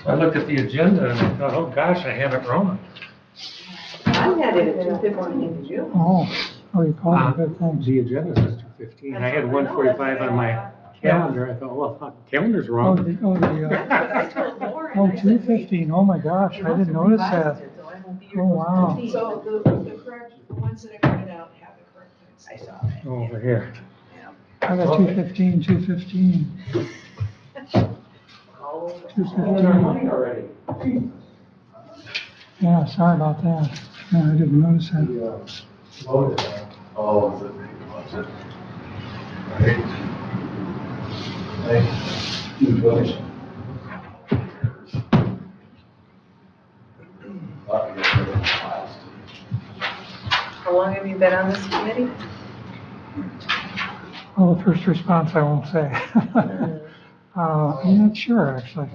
I looked at the agenda and I thought, oh gosh, I have it wrong. I had it at 2:15 too. Oh, you called it good things. The agenda says 2:15. I had 1:45 on my calendar. I thought, well, the calendar's Oh, wrong. I told Lauren. Oh, I said, 2:15, oh my gosh, I didn't notice that. So I won't be here Oh, wow. till 2:15. So the correct, the ones that I printed out have the correct things. I saw that. Over here. I got 2:15, 2:15. Oh. 2:15. already. Yeah, sorry about that. Yeah, I didn't notice that. Oh, is it? Right. Hey, you vote. How long have you been on this committee? Well, the first response I won't say. I'm not sure, actually.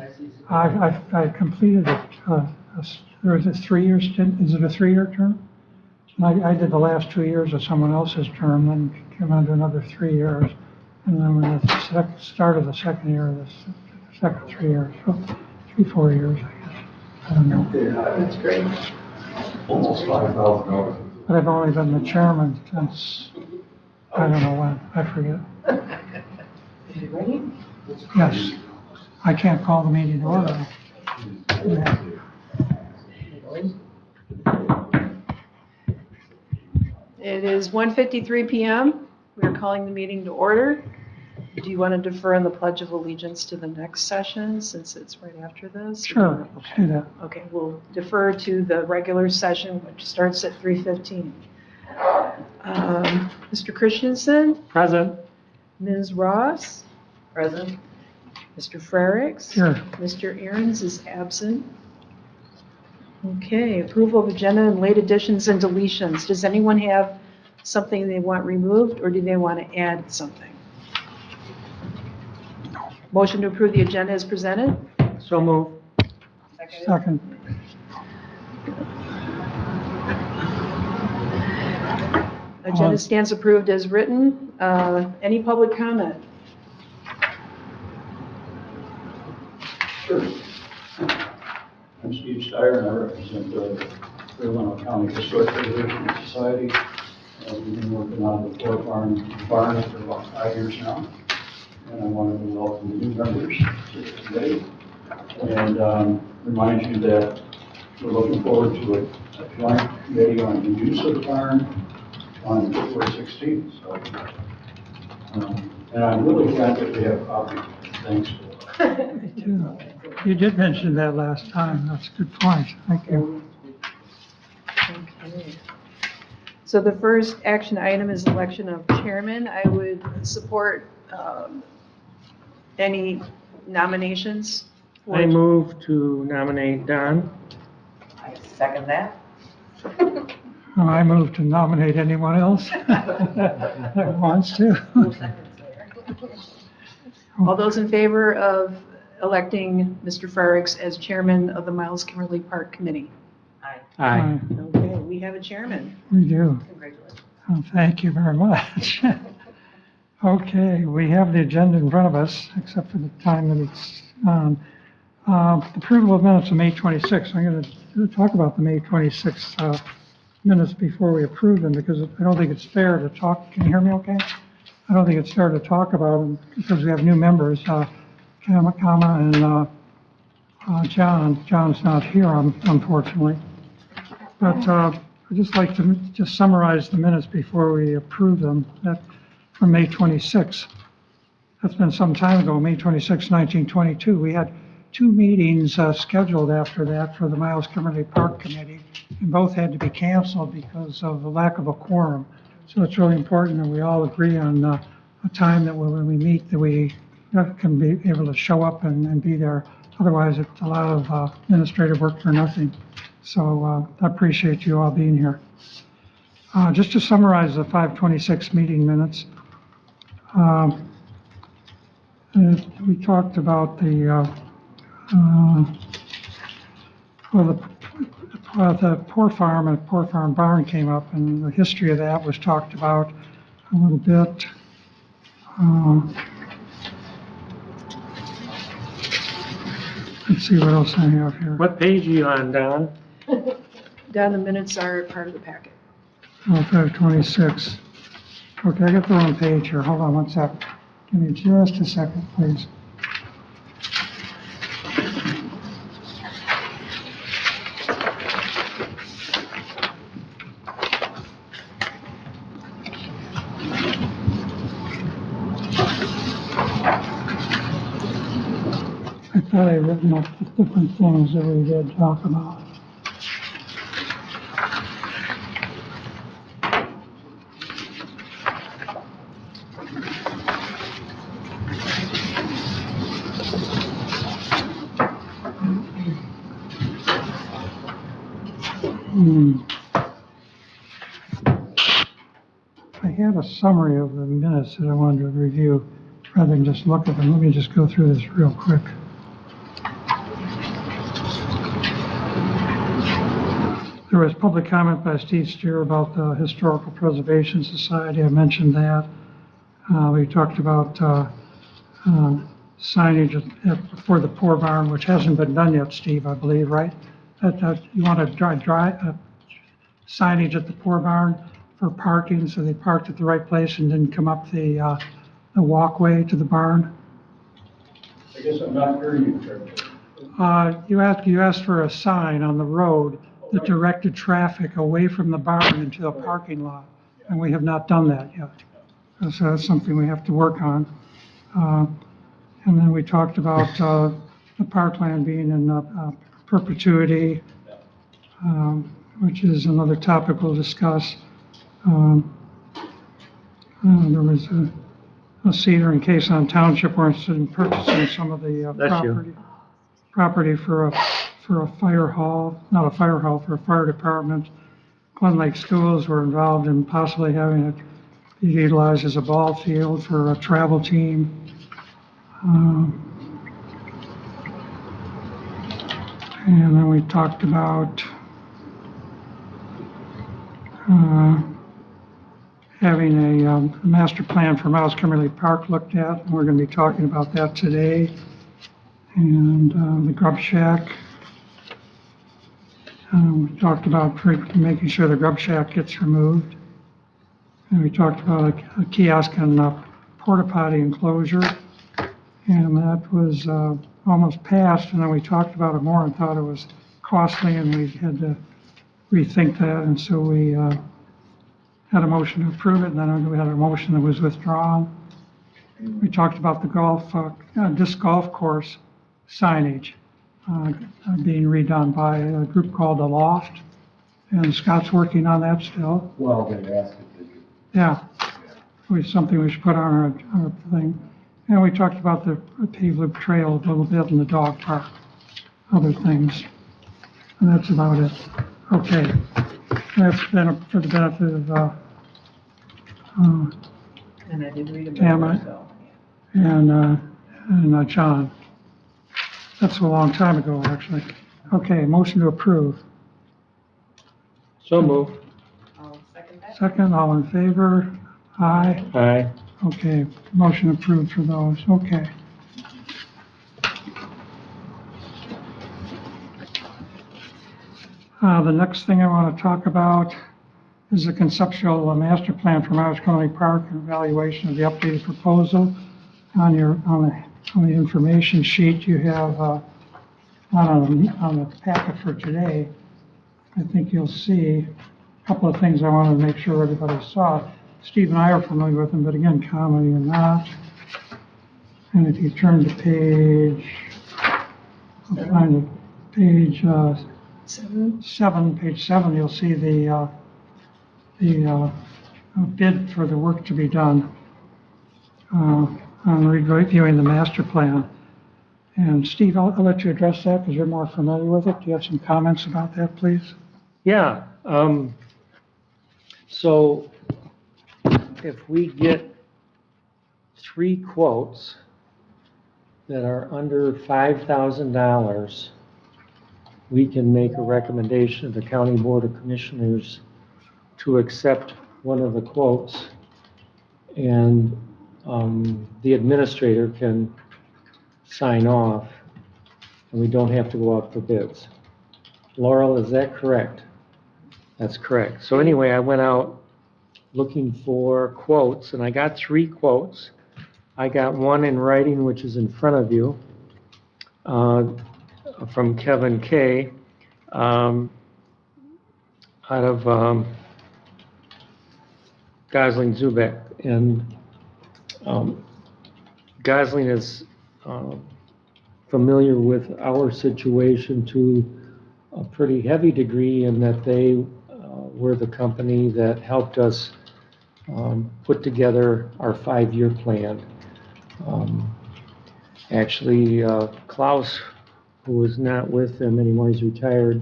I completed it, there was a 3-year stint, is it a 3-year term? I did the last 2 years of someone else's term, then came on to another 3 years. And then when the start of the second year, the second 3 years, so 3-4 years, I guess. I don't know. That's great. Almost $5,000. But I've only been the chairman since, I don't know when, I forget. Is it ready? Yes, I can't call the meeting to order. Yeah. It is 1:53 p.m. We are calling the meeting to order. Do you want to defer on the Pledge of Allegiance to the next session since it's right after this? Sure, let's do that. Okay, we'll defer to the regular session, which starts at 3:15. Mr. Christensen, Present. Ms. Ross, Present. Mr. Frericks. Here. Mr. Aaron's is absent. Okay, approval of agenda and late additions and deletions. Does anyone have something they want removed or do they want to add something? Motion to approve the agenda is presented. So move. Second. Agenda stands approved as written. Any public comment? Sure. I'm Steve Steyer, and I represent the Leelanau County Historic Preservation Society. We've been working on the Ford barn for about 5 years now, and I wanted to welcome the new members to the committee and remind you that we're looking forward to a joint committee on the use of the barn on February 16th. So, and I'm really glad that we have coffee. Thanks. Me too. You did mention that last time. That's a good point. Thank you. Okay. So the first action item is election of chairman. I would support any nominations. for- I move to nominate Don. I second that. I move to nominate anyone else that wants to. All those in favor of electing Mr. Frericks as chairman of the Myles Kimmerly Park Committee? Aye. Okay, we have a chairman. We do. Congratulations. Oh, thank you very much. Okay, we have the agenda in front of us, except for the time that it's on. Approval of minutes of May 26th. I'm going to talk about the May 26th minutes before we approve them because I don't think it's fair to talk. Can you hear me okay? I don't think it's fair to talk about them because we have new members, Kama and John. John's not here, unfortunately. But I'd just like to just summarize the minutes before we approve them. That from May 26th. That's been some time ago, May 26, 1922. We had 2 meetings scheduled after that for the Myles Kimmerly Park Committee, and both had to be canceled because of the lack of a quorum. So it's really important that we all agree on a time that when we meet that we can be able to show up and be there. Otherwise, it's a lot of administrative work for nothing. So I appreciate you all being here. Just to summarize the 5/26 meeting minutes, we talked about the Poor Farm and Poor Farm Barn came up, and the history of that was talked about a little bit. Let's see what else I have here. What page are you on, Don? Don, the minutes are part of the packet. 526. Okay, I got the wrong page here. Hold on one sec. Give me just a second, please. I thought I written up the different things that we did talk about. I had a summary of the minutes that I wanted to review rather than just look at them. Let me just go through this real quick. There was public comment by Steve Steer about the Historical Preservation Society. I mentioned that. We talked about signage for the Poor Barn, which hasn't been done yet, Steve, I believe, right? That you want to signage at the Poor Barn for parking, so they parked at the right place and didn't come up the walkway to the barn. I guess I'm not hearing you correctly. You asked for a sign on the road that directed traffic away from the barn into the parking lot, and we have not done that yet. So that's something we have to work on. And then we talked about the parkland being in perpetuity, which is another topic we'll discuss. There was a Cedar and Quezon Township were interested in purchasing some of the Bless you. property for a fire hall, not a fire hall, for a fire department. Glen Lake Schools were involved in possibly having it be utilized as a ball field for a travel team. And then we talked about having a master plan for Myles Kimmerly Park looked at, and we're going to be talking about that today. And the grub shack. We talked about making sure the grub shack gets removed. And we talked about a kiosk and a porta potty enclosure. And that was almost passed, and then we talked about it more and thought it was costly, and we had to rethink that, and so we had a motion to approve it, and then we had a motion that was withdrawn. We talked about the disc golf course signage being redone by a group called The Loft, and Scott's working on that still. Well, they asked if they could. Yeah, it was something we should put on our thing. And we talked about the paved loop trail a little bit in the dog park, other things. And that's about it. Okay. That's been for the benefit of And I did read about Tamara. it, so. and John. That's a long time ago, actually. Okay, motion to approve. So moved. I'll second that. Second, all in favor? Aye. Aye. Okay, motion approved for those, okay. The next thing I want to talk about is the conceptual master plan for Myles Kimmerly Park and evaluation of the updated proposal. On the information sheet, you have, not on the packet for today, I think you'll see a couple of things I wanted to make sure everybody saw. Steve and I are familiar with them, but again, comedy or not. And if you turn to page, I'll find it, page 7, you'll see the bid for the work to be done on reviewing the master plan. And Steve, I'll let you address that because you're more familiar with it. Do you have some comments about that, please? Yeah, so if we get 3 quotes that are under $5,000, we can make a recommendation to the County Board of Commissioners to accept one of the quotes, and the administrator can sign off. and we don't have to go out for bids. Laurel, is that correct? That's correct. So anyway, I went out looking for quotes, and I got 3 quotes. I got one in writing, which is in front of you, from Kevin Kay, out of Gosling Zubek. And Gosling is familiar with our situation to a pretty heavy degree in that they were the company that helped us put together our 5-year plan. Actually, Klaus, who is not with them anymore, he's retired,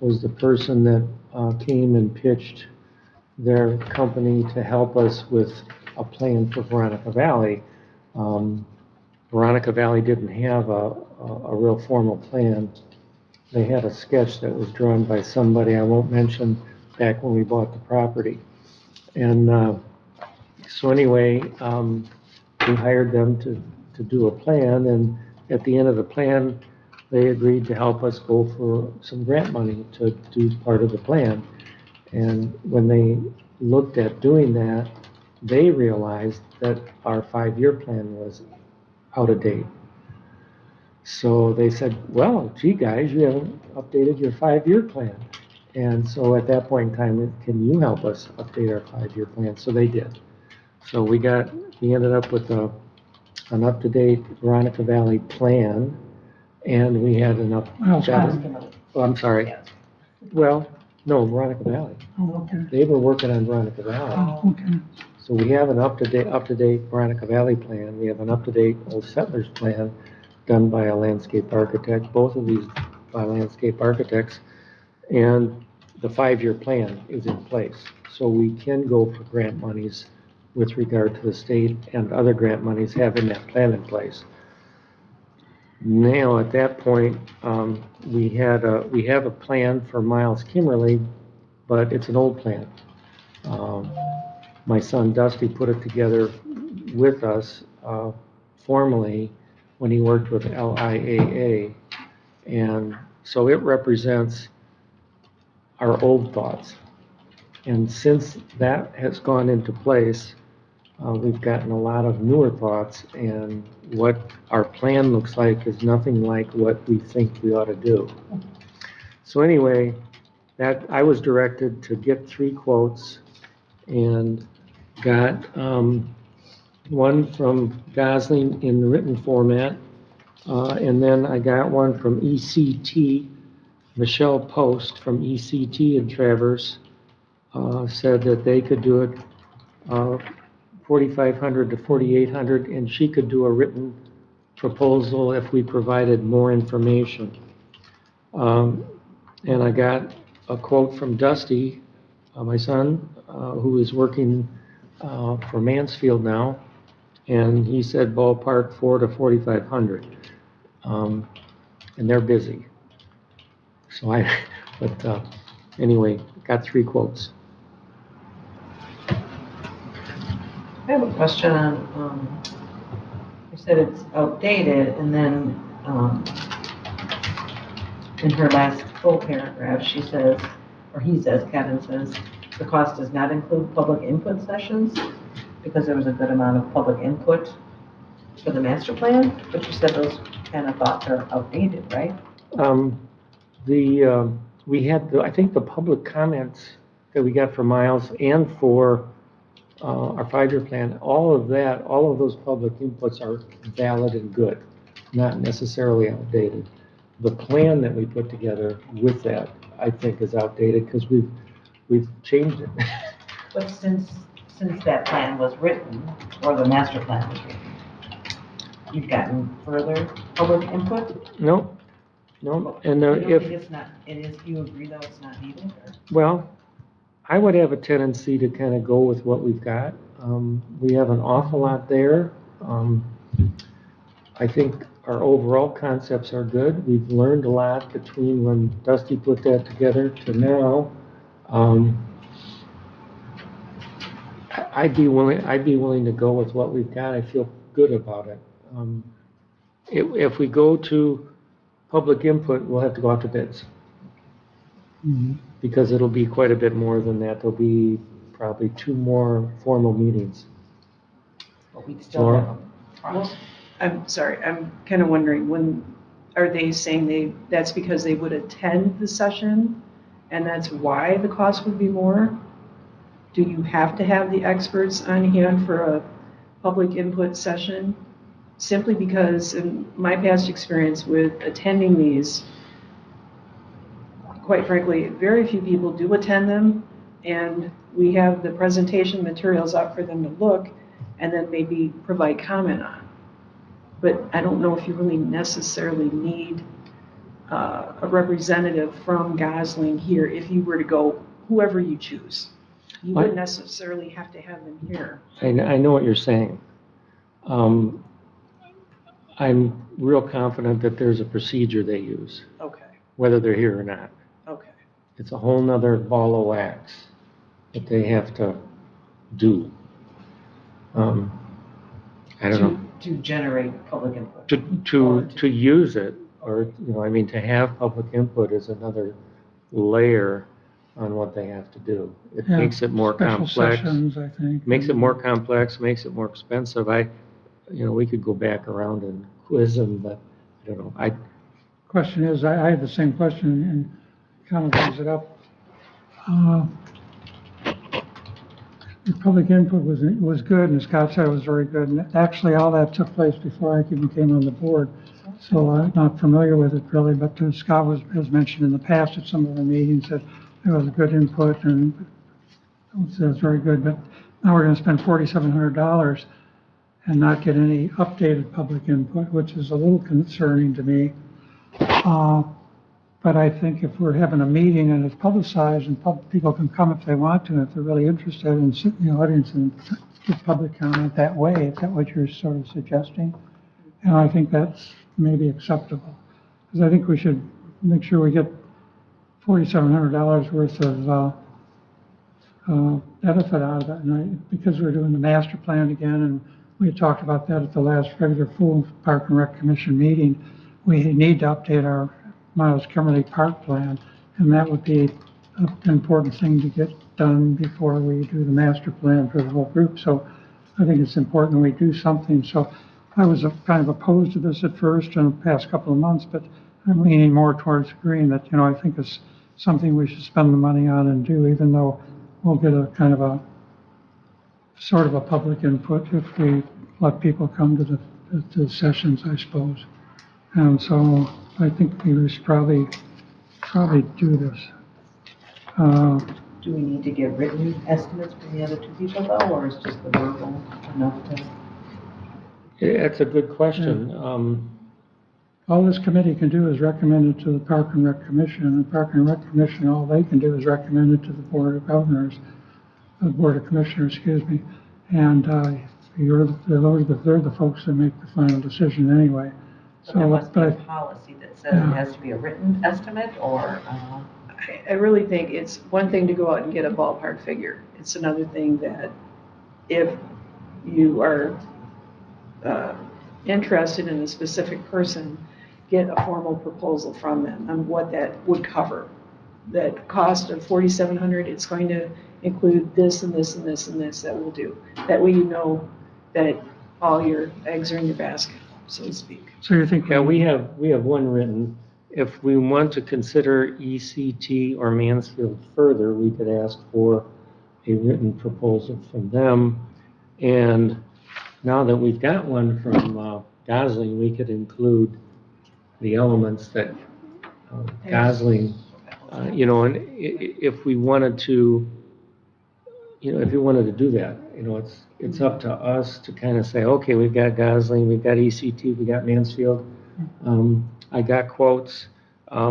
was the person that came and pitched their company to help us with a plan for Veronica Valley. Veronica Valley didn't have a real formal plan. They had a sketch that was drawn by somebody I won't mention back when we bought the property. And so anyway, we hired them to do a plan, and at the end of the plan, they agreed to help us go for some grant money to do part of the plan. And when they looked at doing that, they realized that our 5-year plan was out of date. So they said, well, gee guys, you haven't updated your 5-year plan. And so at that point in time, can you help us update our 5-year plan? So they did. So we ended up with an up-to-date Veronica Valley plan, and we had enough. Oh, I'm sorry. Well, no, Veronica Valley. Oh, okay. They were working on Veronica Valley. Oh, okay. So we have an up-to-date Veronica Valley plan. We have an up-to-date Old Settlers plan done by a landscape architect, both of these by landscape architects. And the 5-year plan is in place. So we can go for grant monies with regard to the state and other grant monies having that plan in place. Now, at that point, we have a plan for Myles Kimmerly, but it's an old plan. My son Dusty put it together with us formally when he worked with LIAA, and so it represents our old thoughts. And since that has gone into place, we've gotten a lot of newer thoughts, and what our plan looks like is nothing like what we think we ought to do. So anyway, that I was directed to get 3 quotes, and got one from Gosling in the written format, and then I got one from ECT. Michelle Post from ECT in Traverse said that they could do it 4,500 to 4,800, and she could do a written proposal if we provided more information. And I got a quote from Dusty, my son, who is working for Mansfield now, and he said ballpark 4 to 4,500, and they're busy. So but anyway, got 3 quotes. I have a question on, you said it's outdated, and then, in her last full paragraph, she says, or he says, Kevin says, the cost does not include public input sessions, because there was a good amount of public input for the master plan, but you said those kind of thoughts are outdated, right? We had, I think the public comments that we got for Myles and for our 5-year plan, all of those public inputs are valid and good, not necessarily outdated. The plan that we put together with that, I think, is outdated because we've changed it. But since that plan was written, or the master plan was written, you've gotten further public input? No, and You don't if, think it's not, you agree though it's not needed, or? well, I would have a tendency to kind of go with what we've got. We have an awful lot there. I think our overall concepts are good. We've learned a lot between when Dusty put that together to now. I'd be willing to go with what we've got. I feel good about it. If we go to public input, we'll have to go out to bids. Because it'll be quite a bit more than that. There'll be probably 2 more formal meetings. But we'd still have them. Well, I'm sorry, I'm kind of wondering, when, are they saying that's because they would attend the session and that's why the cost would be more? Do you have to have the experts on hand for a public input session? Simply because in my past experience with attending these, quite frankly, very few people do attend them, and we have the presentation materials up for them to look and then maybe provide comment on. But I don't know if you really necessarily need a representative from Gosling here if you were to go, whoever you choose. You wouldn't necessarily have to have them here. I know what you're saying. I'm real confident that there's a procedure they use, Okay, whether they're here or not. okay. It's a whole nother ball of wax that they have to do. I don't know. To generate public input. To use it, or, to have public input is another layer on what they have to do. It Yeah, makes it more special complex. sessions, I think. Makes it more complex, makes it more expensive. We could go back around and quiz them, but I don't know. Question is, I had the same question and kind of brings it up. The public input was good, and Scott said it was very good, and actually all that took place before I even came on the board. So I'm not familiar with it really, but Scott has mentioned in the past at some of the meetings that there was good input and it was very good, but now we're gonna spend $4,700 and not get any updated public input, which is a little concerning to me. But I think if we're having a meeting and it's publicized and people can come if they want to, if they're really interested and sit in the audience and give public comment that way, is that what you're sort of suggesting? And I think that's maybe acceptable. Because I think we should make sure we get $4,700 worth of benefit out of it. And because we're doing the master plan again, and we had talked about that at the last regular full Park and Rec Commission meeting, we need to update our Myles Kimmerly Park Plan, and that would be an important thing to get done before we do the master plan for the whole group. So I think it's important we do something. So I was kind of opposed to this at first in the past couple of months, but I'm leaning more towards agreeing that, I think it's something we should spend the money on and do, even though we'll get a kind of a sort of a public input if we let people come to the sessions, I suppose. And so I think we should probably do this. Do we need to get written estimates from the other 2 people though, or is just the verbal enough to? It's a good question. All this committee can do is recommend it to the Park and Rec Commission, and the Park and Rec Commission, all they can do is recommend it to the Board of Governors, the Board of Commissioners, excuse me. And they're the folks that make the final decision anyway. So there must be a policy that says it has to be a written estimate, or? I really think it's one thing to go out and get a ballpark figure. It's another thing that if you are interested in a specific person, get a formal proposal from them on what that would cover. That cost of $4,700, it's going to include this and this and this and this that we'll do. That way you know that all your eggs are in your basket, so to speak. So you think? Yeah, we have one written. If we want to consider ECT or Mansfield further, we could ask for a written proposal from them. And now that we've got one from Gosling, we could include the elements that Gosling, and if we wanted to, if you wanted to do that, it's up to us to kind of say, okay, we've got Gosling, we've got ECT, we got Mansfield. I got quotes. I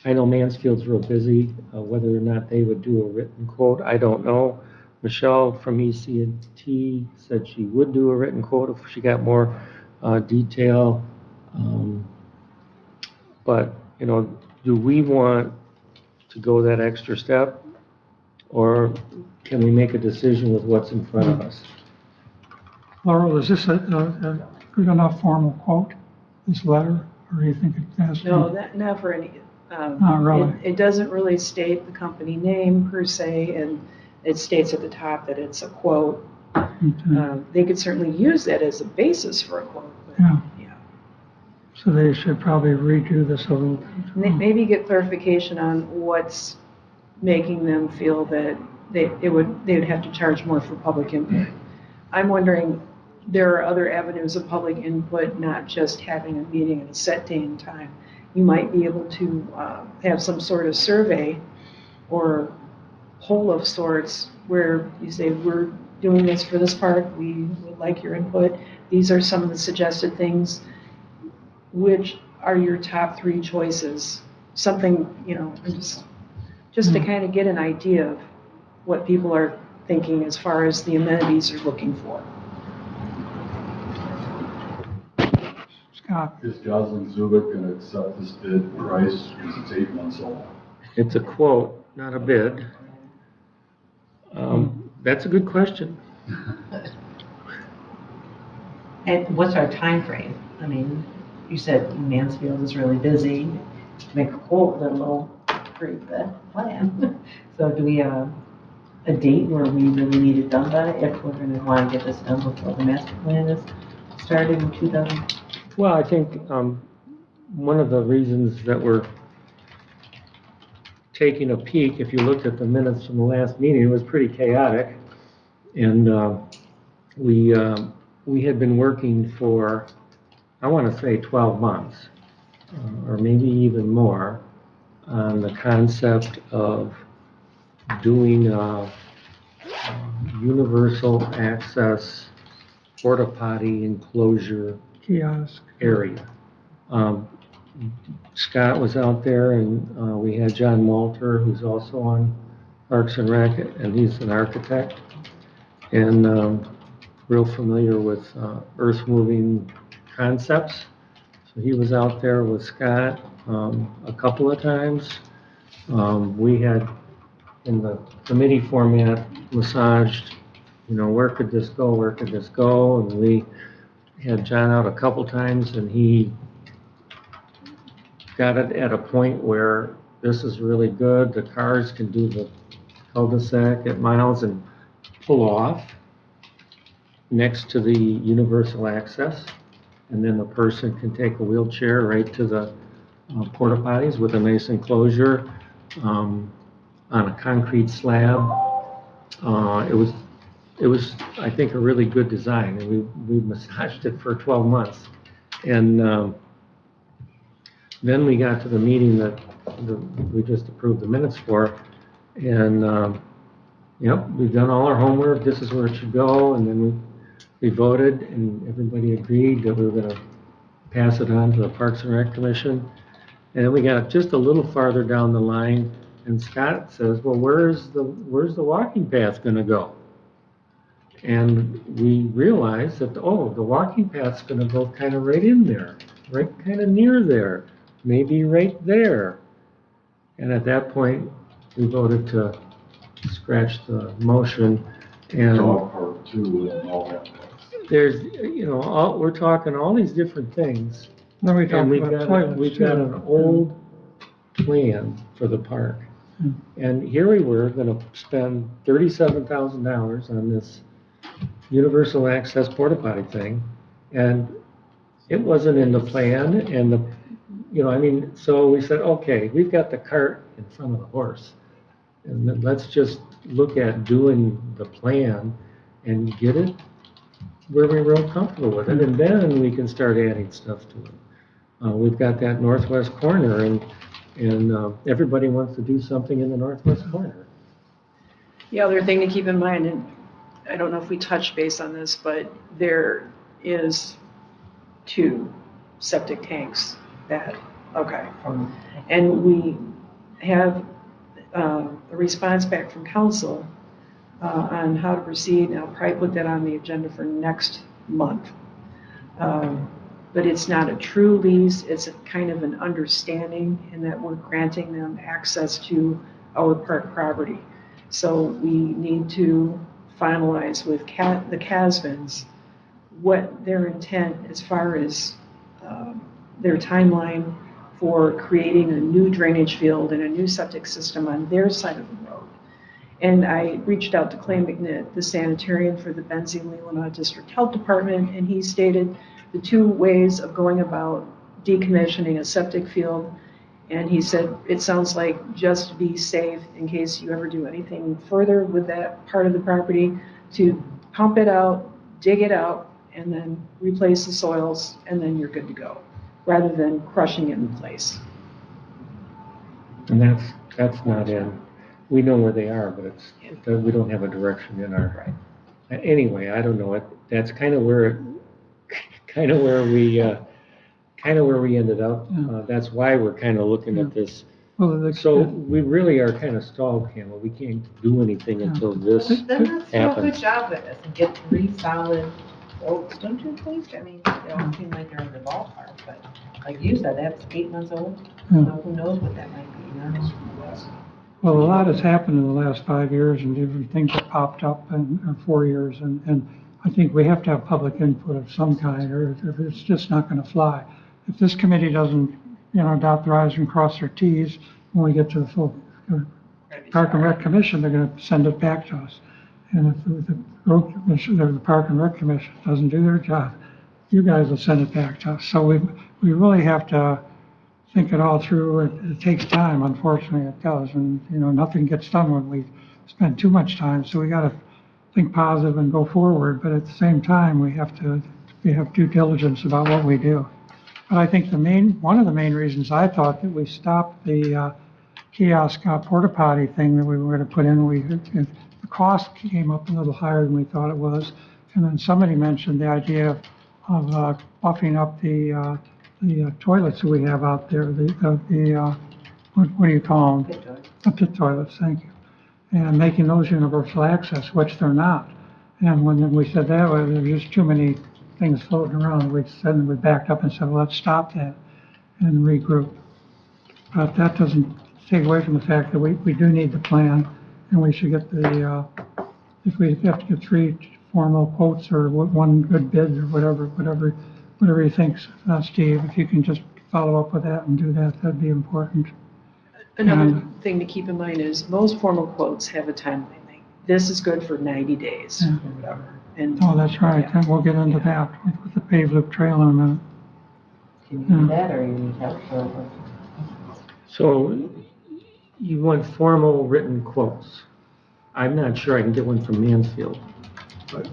know Mansfield's real busy. Whether or not they would do a written quote, I don't know. Michelle from ECT said she would do a written quote if she got more detail. But, do we want to go that extra step? Or can we make a decision with what's in front of us? Laurel, is this a good enough formal quote, this letter? Or do you think it has to be? No, not for any, Not really. it doesn't really state the company name per se, and it states at the top that it's a quote. Okay. They could certainly use that as a basis for a quote, but, Yeah. yeah. So they should probably redo this a little bit. Maybe get clarification on what's making them feel that they would have to charge more for public input. I'm wondering, there are other avenues of public input, not just having a meeting at a set day and time. You might be able to have some sort of survey or poll of sorts where you say, we're doing this for this park, we would like your input. These are some of the suggested things. Which are your top 3 choices? Something, just to kind of get an idea of what people are thinking as far as the amenities they're looking for. Scott, Is Jocelyn Zubik going to accept this bid price because it's 8 months old? It's a quote, not a bid. That's a good question. And what's our time frame? I mean, you said Mansfield is really busy. To make a quote, let alone create the plan. So do we have a date where we really need it done by, if we're going to want to get this done before the master plan is started in 2000? Well, I think one of the reasons that we're taking a peek, if you looked at the minutes from the last meeting, it was pretty chaotic. And we had been working for, I want to say 12 months, or maybe even more, on the concept of doing universal access porta potty enclosure kiosk. area. Scott was out there, and we had John Malter, who's also on Parks and Rec, and he's an architect, and real familiar with earth moving concepts. So he was out there with Scott a couple of times. We had, in the committee format, massaged, where could this go, where could this go? And we had John out a couple times, and he got it at a point where this is really good. The cars can do the cul-de-sac at Myles and pull off next to the universal access. And then the person can take a wheelchair right to the porta potties with a nice enclosure on a concrete slab. It was, I think, a really good design, and we massaged it for 12 months. And then we got to the meeting that we just approved the minutes for, and we've done all our homework. This is where it should go, and then we voted, and everybody agreed that we were going to pass it on to the Parks and Rec Commission. And then we got just a little farther down the line, and Scott says, "Well, where's the walking path going to go?" And we realized that the walking path's going to go kind of right in there, right kind of near there, maybe right there. And at that point, we voted to scratch the motion. And Dog park too and all that. there's, we're talking all these different things. Then we And talked we've about got, toilets we've got an too. old plan for the park. And here we were gonna spend $37,000 on this universal access porta potty thing. And it wasn't in the plan, and so we said, okay, we've got the cart in front of the horse. And then let's just look at doing the plan and get it where we're real comfortable with it, and then we can start adding stuff to it. We've got that northwest corner, and everybody wants to do something in the northwest corner. The other thing to keep in mind, and I don't know if we touched base on this, but there is 2 septic tanks and we have a response back from council on how to proceed, and I'll probably put that on the agenda for next month. But it's not a true lease, it's a kind of an understanding in that we're granting them access to our park property. So we need to finalize with the Casvins what their intent as far as their timeline for creating a new drainage field and a new septic system on their side of the road. And I reached out to Clay McNitt, the sanitarian for the Leelanau District Health Department, and he stated the two ways of going about decommissioning a septic field. And he said, it sounds like just be safe in case you ever do anything further with that part of the property, to pump it out, dig it out, and then replace the soils, and then you're good to go, rather than crushing it in place. And that's not in, we know where they are, but we don't have a direction in our, anyway, I don't know, that's kind of where we ended up. That's why we're kind of looking at this. Well, So we really are kind of stalled, Campbell. We can't do anything until this Then let's do a happens. good job with this and get 3 solid quotes, don't you think? I mean, they all seem like they're in the ballpark, but like you said, that's 8 months old. Yeah. So who knows what that might be, you know? Well, a lot has happened in the last 5 years, and different things have popped up in 4 years, and I think we have to have public input of some kind, or it's just not going to fly. If this committee doesn't, dot the i's and cross their t's, when we get to the full Park and Rec Commission, they're going to send it back to us. And if the road commission, or the Park and Rec Commission doesn't do their job, you guys will send it back to us. So we really have to think it all through. It takes time, unfortunately it does, and nothing gets done when we spend too much time. So we got to think positive and go forward, but at the same time we have due diligence about what we do. But I think one of the main reasons I thought that we stopped the kiosk porta potty thing that we were going to put in, the cost came up a little higher than we thought it was, and then somebody mentioned the idea of buffing up the toilets that we have out there, what do you call them? Pit toilets. The pit toilets, thank you. And making those universal access, which they're not. And when we said that, there were just too many things floating around. We backed up and said, well, let's stop that and regroup. But that doesn't take away from the fact that we do need the plan, and we should get if we have to get 3 formal quotes or 1 good bid or whatever he thinks, Steve, if you can just follow up with that and do that, that'd be important. Another thing to keep in mind is most formal quotes have a timeline. Like, this is good for 90 days or whatever. And Oh, that's right, and we'll get into that with the paved loop trail in a minute. Can you do that, or you need help? So you want formal written quotes. I'm not sure I can get one from Mansfield, but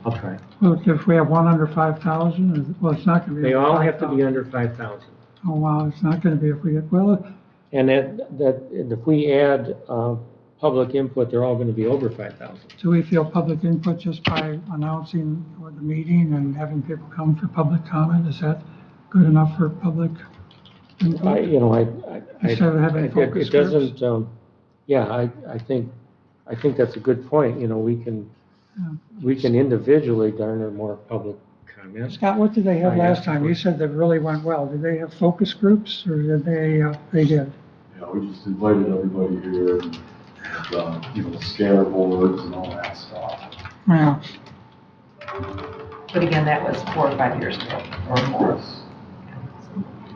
I'll try. Well, if we have one under 5,000, well, it's not going to be. They all have to be 5,000. under 5,000. Oh, wow, it's not going to be if we get, well, And that if we add public input, they're all going to be over 5,000. do we feel public input just by announcing the meeting and having people come for public comment? Is that good enough for public input? Instead of having focus It groups? doesn't, I think that's a good point. We can individually garner more public comment. Scott, what did they have I last asked time? for- You said that really went well. Did they have focus groups, or did they did? Yeah, we just invited everybody here, and, scatter boards and all that stuff. Yeah. But again, that was 4 or 5 years ago, or more. Yes.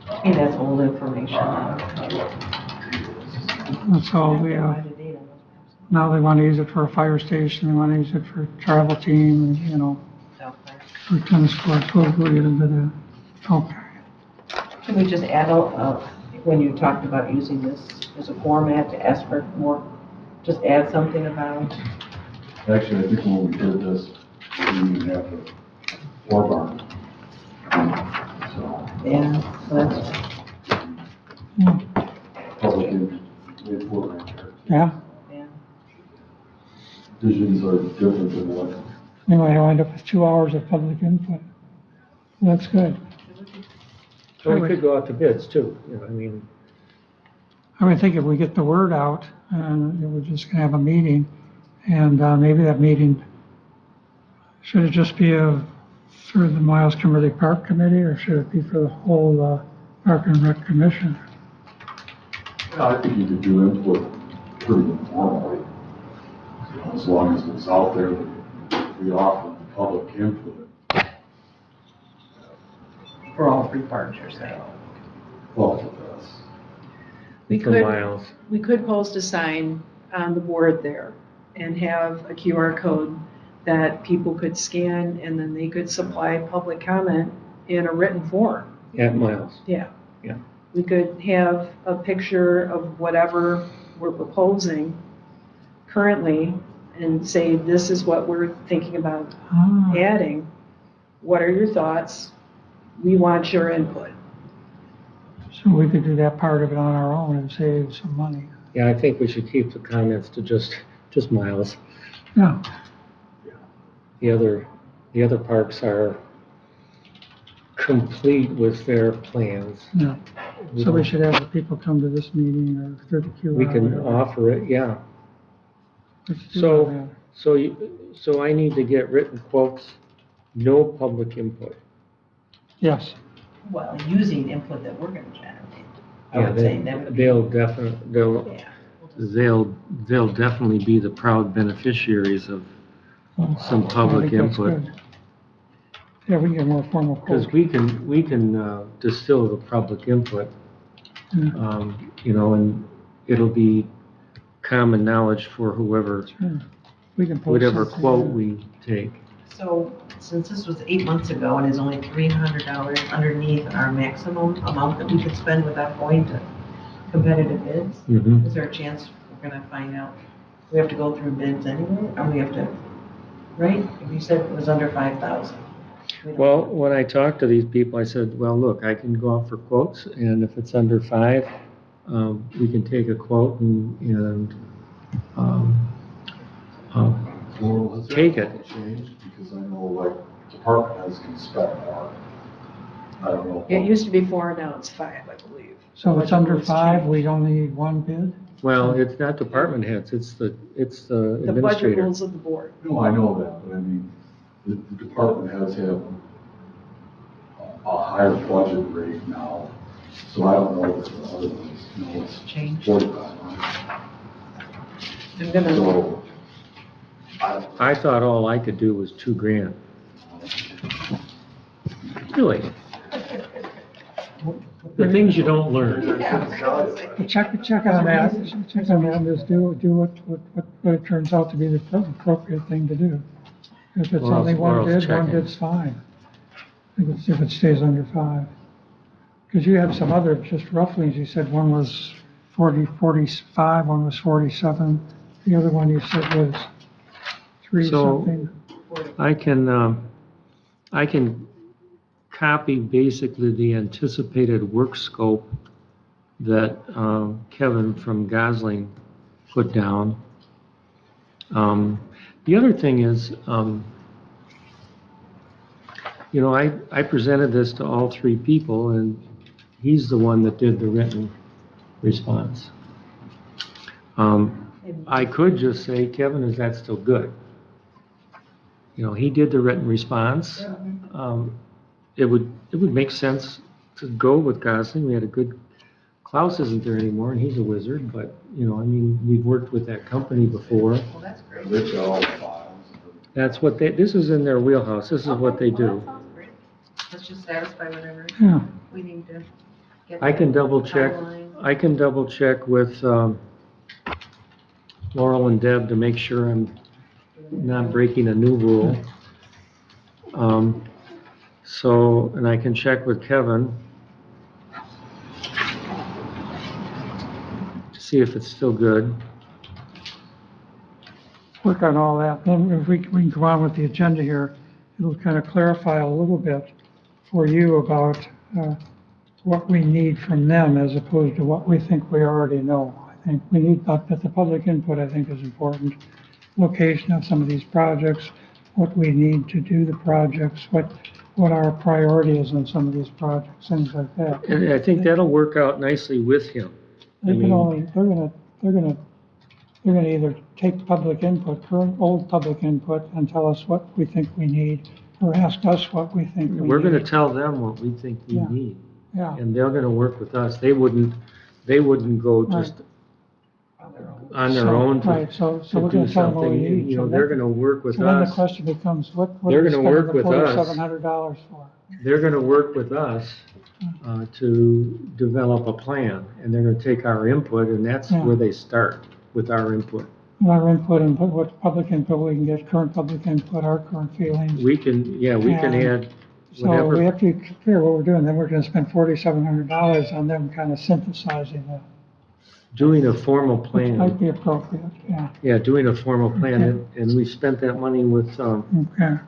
I mean, that's old information. That's all now they want to use it for a fire station, they want to use it for a travel team, and, for tennis courts, we'll get into that. Okay. Can we just add, when you talked about using this as a format to ask for more, just add something about? Actually, I think when we did this, we didn't even have the floor barn. So, Yeah, so that's, public input right there. Yeah, yeah. Visions are different than what, anyway, I wind up with 2 hours of public input. That's good. So we could go out to bids too, I would think if we get the word out, and we're just going to have a meeting, and maybe that meeting, should it just be for the Myles Kimmerly Park Committee, or should it be for the whole Park and Rec Commission? I think you could do input pretty informally. As long as it's out there, that we offer the public input. For all three parks, you're saying? Well, for us. We For could, Myles. we could post a sign on the board there and have a QR code that people could scan and then they could supply public comment in a written form. At Myles. Yeah. Yeah. We could have a picture of whatever we're proposing currently and say, this is what we're thinking about Ah, adding. What are your thoughts? We want your input. so we could do that part of it on our own and save some money. Yeah, I think we should keep the comments to just Myles. Yeah, The other parks are complete with their plans. yeah. So we should have the people come to this meeting or through the QR. We can whatever. offer it, yeah. Let's do all that. So I need to get written quotes, no public input. Yes, Well, using input that we're gonna generate, I Yeah, would say that would be. they'll definitely, Yeah. they'll definitely be the proud beneficiaries of some I public think that's input. good. Yeah, we can get more formal Because quotes. we can distill the public input, Yeah. you know, and it'll be common knowledge for whoever, Sure. We can post whatever something, quote yeah. we take. So, since this was 8 months ago and is only $300 underneath our maximum amount that we could spend without going to competitive bids, Mhm. is there a chance we're gonna find out? We have to go through bids anyway, or we have to, right? If you said it was under 5,000. we don't- Well, when I talked to these people, I said, well, look, I can go out for quotes, and if it's under 5, we can take a quote and Well, has that Take it. changed? Because I know like department heads can spend more. I don't know. It used to be 4, now it's 5, I believe. So if it's under Budget rules 5, changed. we only need one bid? well, it's not department heads, it's the The budget administrator. rules of the board. No, I know that, but I mean, the department heads have a higher budget rate now, so I don't know if the other ones, you know, it's Changed. 45. I'm gonna, So, I thought all I could do was $2,000. Really? The things you don't learn. But check on that, check on that, and just do what it turns out to be the appropriate thing to do. If it's Or else- only or one else bid, check one it. bid's fine. If it stays under 5. Because you have some other, just roughly, as you said, one was 45, one was 47. The other one you said was 3 So- something. I can copy basically the anticipated work scope that Kevin from Gosling put down. The other thing is, you know, I presented this to all 3 people, and he's the one that did the written response. I could just say, Kevin, is that still good? You know, he did the written response. It would make sense to go with Gosling. We had a good, Klaus isn't there anymore, and he's a wizard, but, you know, I mean, we've worked with that company before. Well, that's great. they've got all the files. That's what this is in their wheelhouse. This is what they Okay, well, do. that sounds great. Let's just satisfy whatever Yeah, we need to get. I can double check, timeline. with Laurel and Deb to make sure I'm not breaking a new rule. So, and I can check with Kevin to see if it's still good. work on all that. Then if we can go on with the agenda here, it'll kind of clarify a little bit for you about what we need from them as opposed to what we think we already know. I think we need, that the public input, I think, is important. Location of some of these projects, what we need to do the projects, what our priority is on some of these projects, things like that. And I think that'll work out nicely with him. They I can mean- only, they're gonna either take public input, current, old public input, and tell us what we think we need, or ask us what we think we need. We're gonna tell them what we think we Yeah. need, Yeah, and they're gonna work with us. They wouldn't go just on their own Right, so to we're do gonna tell them what we something, need. you know, So they're that- gonna work with So then the us. question becomes, what They're are we gonna spending work the with us. $4,700 for? They're gonna work with us, to develop a plan, and they're gonna take our input, and that's Yeah. where they start, with our input. Our input and what public input we can get, current public input, our current feelings. We can, yeah, we can Yeah. add So we whatever, have to be clear what we're doing, then we're gonna spend $4,700 on them kind of synthesizing it, doing a formal which plan. might be appropriate, yeah, Yeah, doing a formal plan, Okay. and we spent that money with, okay.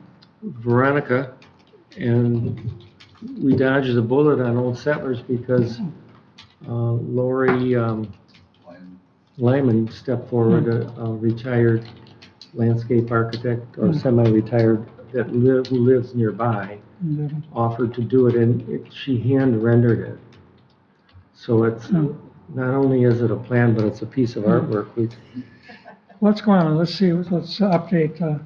Veronica, and we dodged a bullet on Old Settlers because, Lori, Lyman stepped forward, a retired landscape architect or semi-retired who lives nearby, And, offered to do it, and she hand rendered it. So it's, not only is it a plan, but it's a piece of artwork. Let's go on, let's see, let's update,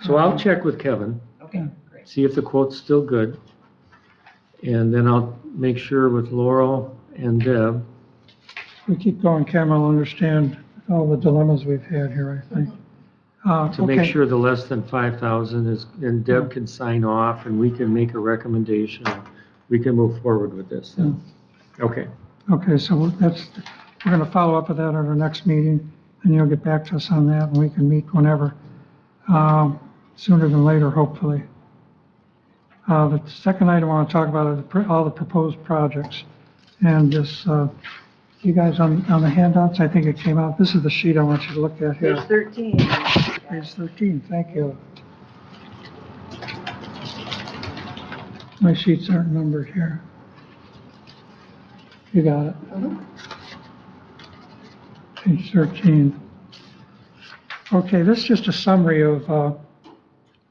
So I'll check with Kevin, Okay, great. see if the quote's still good. And then I'll make sure with Laurel and Deb. we keep going, Cameron will understand all the dilemmas we've had here, I think. To make Okay. sure the less than 5,000 is, and Deb can sign off and we can make a recommendation. We can move forward with this then. Okay. Okay, so we're gonna follow up with that at our next meeting, and you'll get back to us on that, and we can meet whenever, sooner than later, hopefully. The second item I want to talk about are all the proposed projects. And this, you guys on the handouts, I think it came out, this is the sheet I want you to look at here. Page 13. Page 13, thank you. My sheets aren't numbered here. You got it. Page 13. Okay, this is just a summary of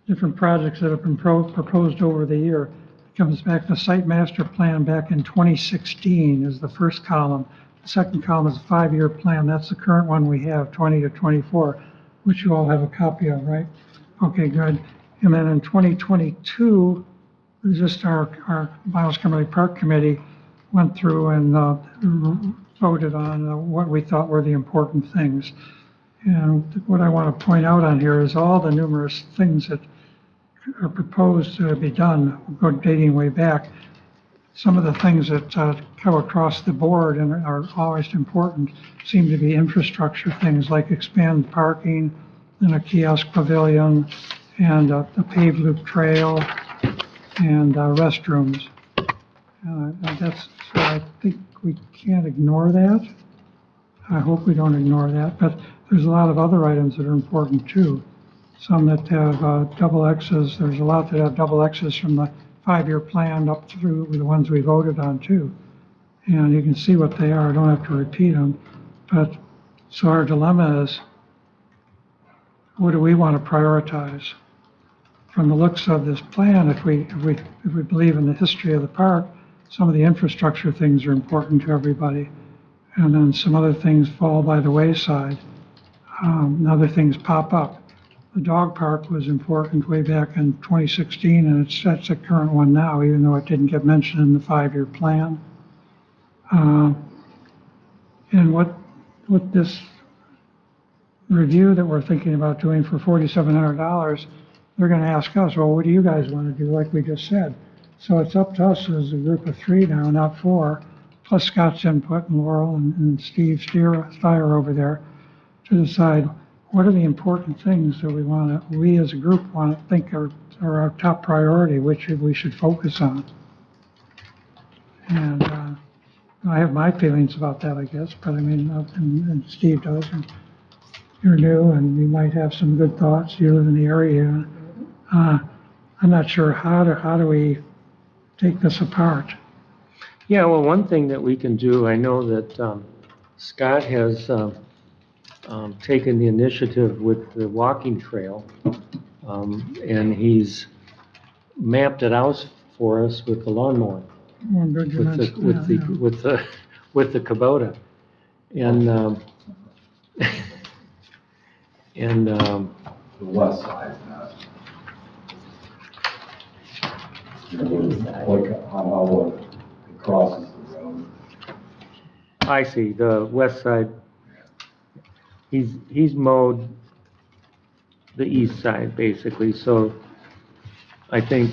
different projects that have been proposed over the year. It comes back to site master plan back in 2016 is the first column. The second column is a 5-year plan. That's the current one we have, 20 to 24, which you all have a copy of, right? Okay, good. And then in 2022, just our Myles Kimmerly Park Committee went through and voted on what we thought were the important things. And what I want to point out on here is all the numerous things that are proposed to be done, dating way back. Some of the things that come across the board and are always important seem to be infrastructure things like expand parking and a kiosk pavilion and a paved loop trail and restrooms. So I think we can't ignore that. I hope we don't ignore that, but there's a lot of other items that are important too. Some that have double X's, there's a lot that have double X's from the 5-year plan up through the ones we voted on too. And you can see what they are, I don't have to repeat them. But, so our dilemma is, what do we want to prioritize? From the looks of this plan, if we believe in the history of the park, some of the infrastructure things are important to everybody. And then some other things fall by the wayside. And other things pop up. The dog park was important way back in 2016, and that's a current one now, even though it didn't get mentioned in the 5-year plan. And what this review that we're thinking about doing for $4,700, they're going to ask us, well, what do you guys want to do, like we just said. So it's up to us as a group of 3 now, not 4, plus Scott's input and Laurel and Steve Steyer over there, to decide what are the important things that we as a group want to think are our top priority, which we should focus on. And I have my feelings about that, I guess, but I mean, and Steve does, and you're new, and you might have some good thoughts. You live in the area. I'm not sure how do we take this apart. Yeah, well, one thing that we can do, I know that Scott has taken the initiative with the walking trail, and he's mapped it out for us with the lawnmower, Well, good you mentioned that, yeah. with the Kubota. And The west side, not. Like how it crosses the road. I see, the west side, he's mowed the east side, basically, so I think,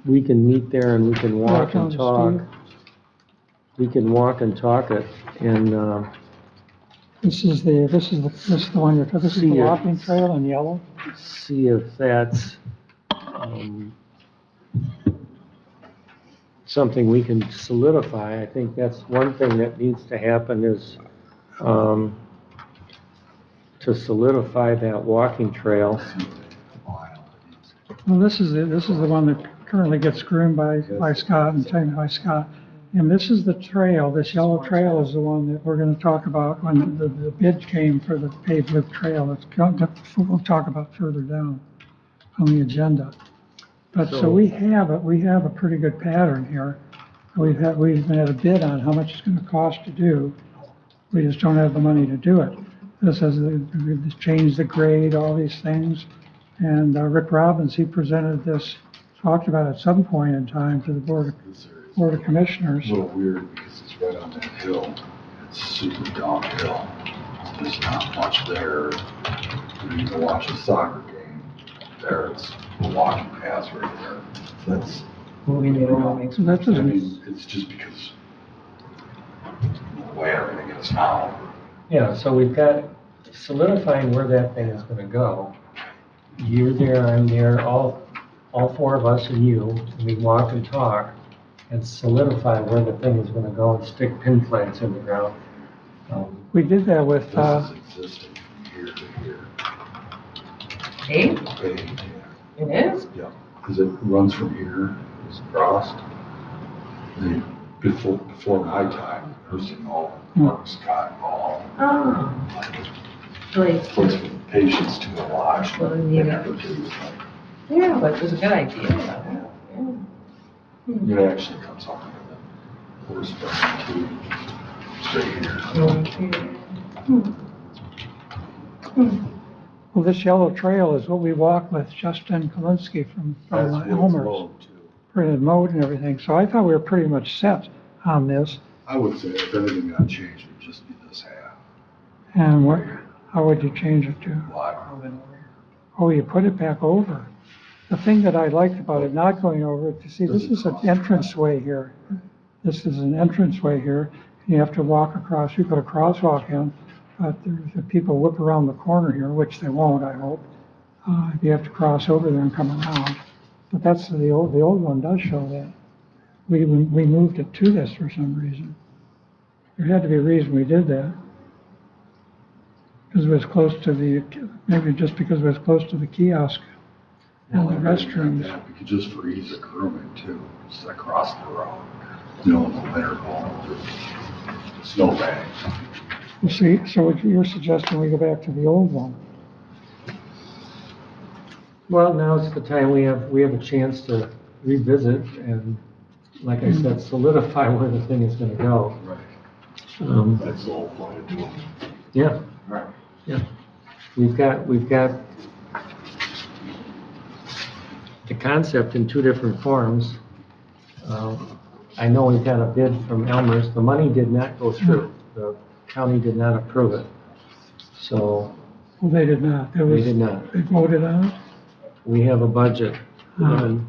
we can meet there and we can walk and Steve. talk. We can walk and talk it, and, This is the one this is the See it. walking trail in yellow. see if that's, something we can solidify. I think that's one thing that needs to happen is, to solidify that walking trail. Well, this is the one that currently gets groomed by Scott and taken by Scott. And this is the trail, this yellow trail is the one that we're gonna talk about when the bid came for the paved loop trail. We'll talk about further down on the agenda. But so we have a pretty good pattern here. We've had a bid on how much it's gonna cost to do. We just don't have the money to do it. This has, we've changed the grade, all these things. And Rick Robbins, he presented this, talked about it at some point in time to the Board of Commissioners. It's a little weird because it's right on that hill. It's super downhill. There's not much there. You can watch a soccer game there. It's a walking path right there. That's, Moving it over makes. So that I doesn't, mean, it's just because of the way everything is now. Yeah, so we've got solidifying where that thing is gonna go. You're there, I'm there, all four of us and you, and we walk and talk and solidify where the thing is gonna go and stick pin flags in the ground. we did that with, This is existing from here to here. Hey, Okay, yeah. it is? Yeah, because it runs from here, it's across. Before my time, nursing home, Mark Scott Hall, Oh. Place. place for patients to watch. Well, They yeah. never do. Yeah, but it was a good idea. Yeah. It actually comes up with the horse barn too, straight here. well, this yellow trail is what we walked with Justin Kalinsky from That's what it's Elmer's. mowed to. For the mode and everything, so I thought we were pretty much set on this. I would say if anything got changed, it would just be this half. And how would you change it to? Why? Oh, you put it back over. The thing that I liked about it not going over, you see, this is an entranceway here. This is an entranceway here. You have to walk across, you put a crosswalk in, but the people whip around the corner here, which they won't, I hope. You have to cross over there and come around. But that's the old one does show that. We moved it to this for some reason. There had to be a reason we did that. Because it was close to maybe just because it was close to the kiosk and the restrooms. Yeah, we could just for ease of grooming too, just across the road. You know, in the winter going over snowbank. You see, so what you're suggesting we go back to the old one. Well, now's the time we have a chance to revisit and, like I said, solidify where the thing is gonna go. Right. That's the whole point of doing it. Yeah, Right. yeah. We've got the concept in two different forms. I know we've got a bid from Elmer's. The money did not go through. The county did not approve it. So Well, they did not. they did not. They voted on it. We have a budget. And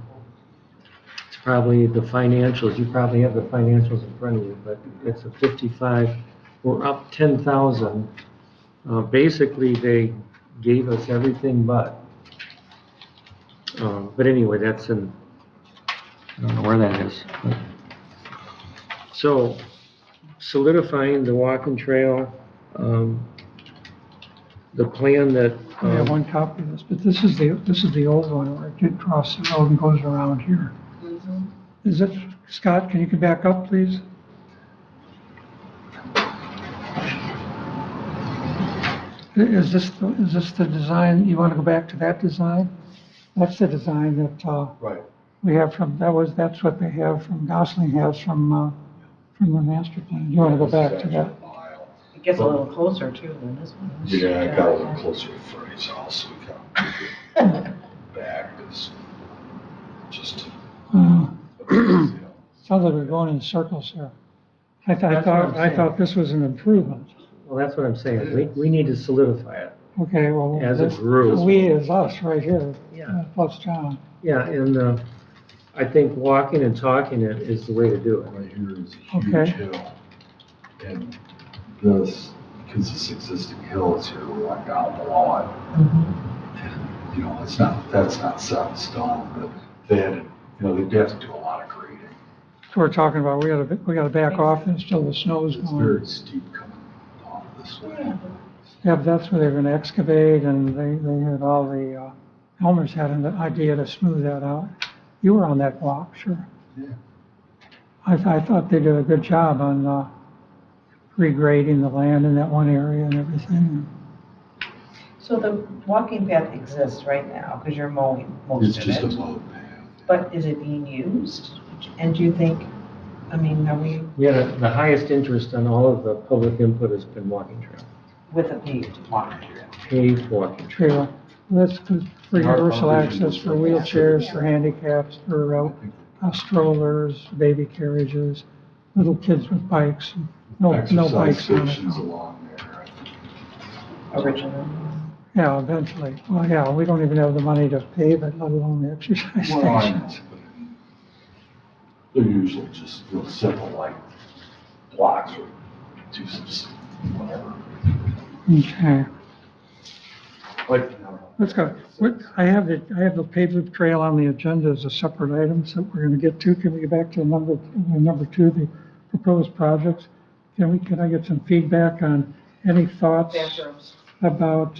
it's probably the financials, you probably have the financials in front of you, but it's a 55, we're up 10,000. Basically, they gave us everything but anyway, that's I don't know where that is. But. So solidifying the walking trail, the plan that. We have one copy of this, but this is the old one where it did cross the road and goes around here. Is it, Scott, can you come back up, please? Is this the design, you want to go back to that design? That's the design that, Right. we have that's what they have from, Gosling has from the master plan. You want to go back to that? It gets a little closer too than this one. Yeah, I got a little closer to Freddie's house, so we got back, it's just. Sounds like we're going in circles here. I That's what I'm thought this was an improvement. Well, that's what I'm saying. We need to solidify it. Okay, well. As a this- group. We is us right here, Yeah. plus John. Yeah, and I think walking and talking it is the way to do it. Right here is a huge Okay. hill. And this, because this existing hill is here, we went down below it. And, you know, that's not set in stone, but they had, you know, they'd have to do a lot of grading. So we're talking about, we gotta back off until the snow's It's going. very steep coming off this way. Yeah, but that's where they're gonna excavate, and they had all the, Elmer's had an idea to smooth that out. You were on that block, sure. Yeah. I thought they did a good job on, regrading the land in that one area and everything. So the walking path exists right now, because you're mowing It's most of just a it. mode path. But is it being used? And do you think, I mean, are we We had the highest interest on all of the public input has been walking trail, with a paved walking trail? paved walking trail. Trail, that's good for universal access for wheelchairs, for handicaps, for, strollers, baby carriages, little kids with bikes, no Exercise bikes on stations it. along there, I think. Originally? Yeah, eventually. Well, yeah, we don't even have the money to pave it, let alone the exercise Well, I know, stations. but I mean, they're usually just real simple, like blocks or two, whatever. Okay, Like, you know, let's go. I have the paved loop trail on the agenda as a separate item, so we're gonna get to. Can we get back to number two, the proposed projects? Can I get some feedback on any thoughts Bathrooms. about,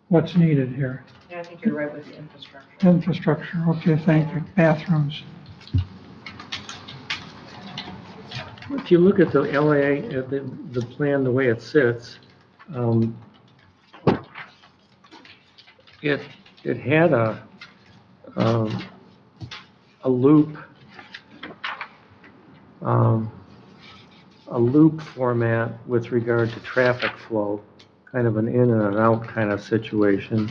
what's needed here? Yeah, I think you're right with the infrastructure. Infrastructure, okay, thank you. Bathrooms. If you look at the LA, at the plan, the way it sits, it had a loop, a loop format with regard to traffic flow, kind of an in and an out kind of situation,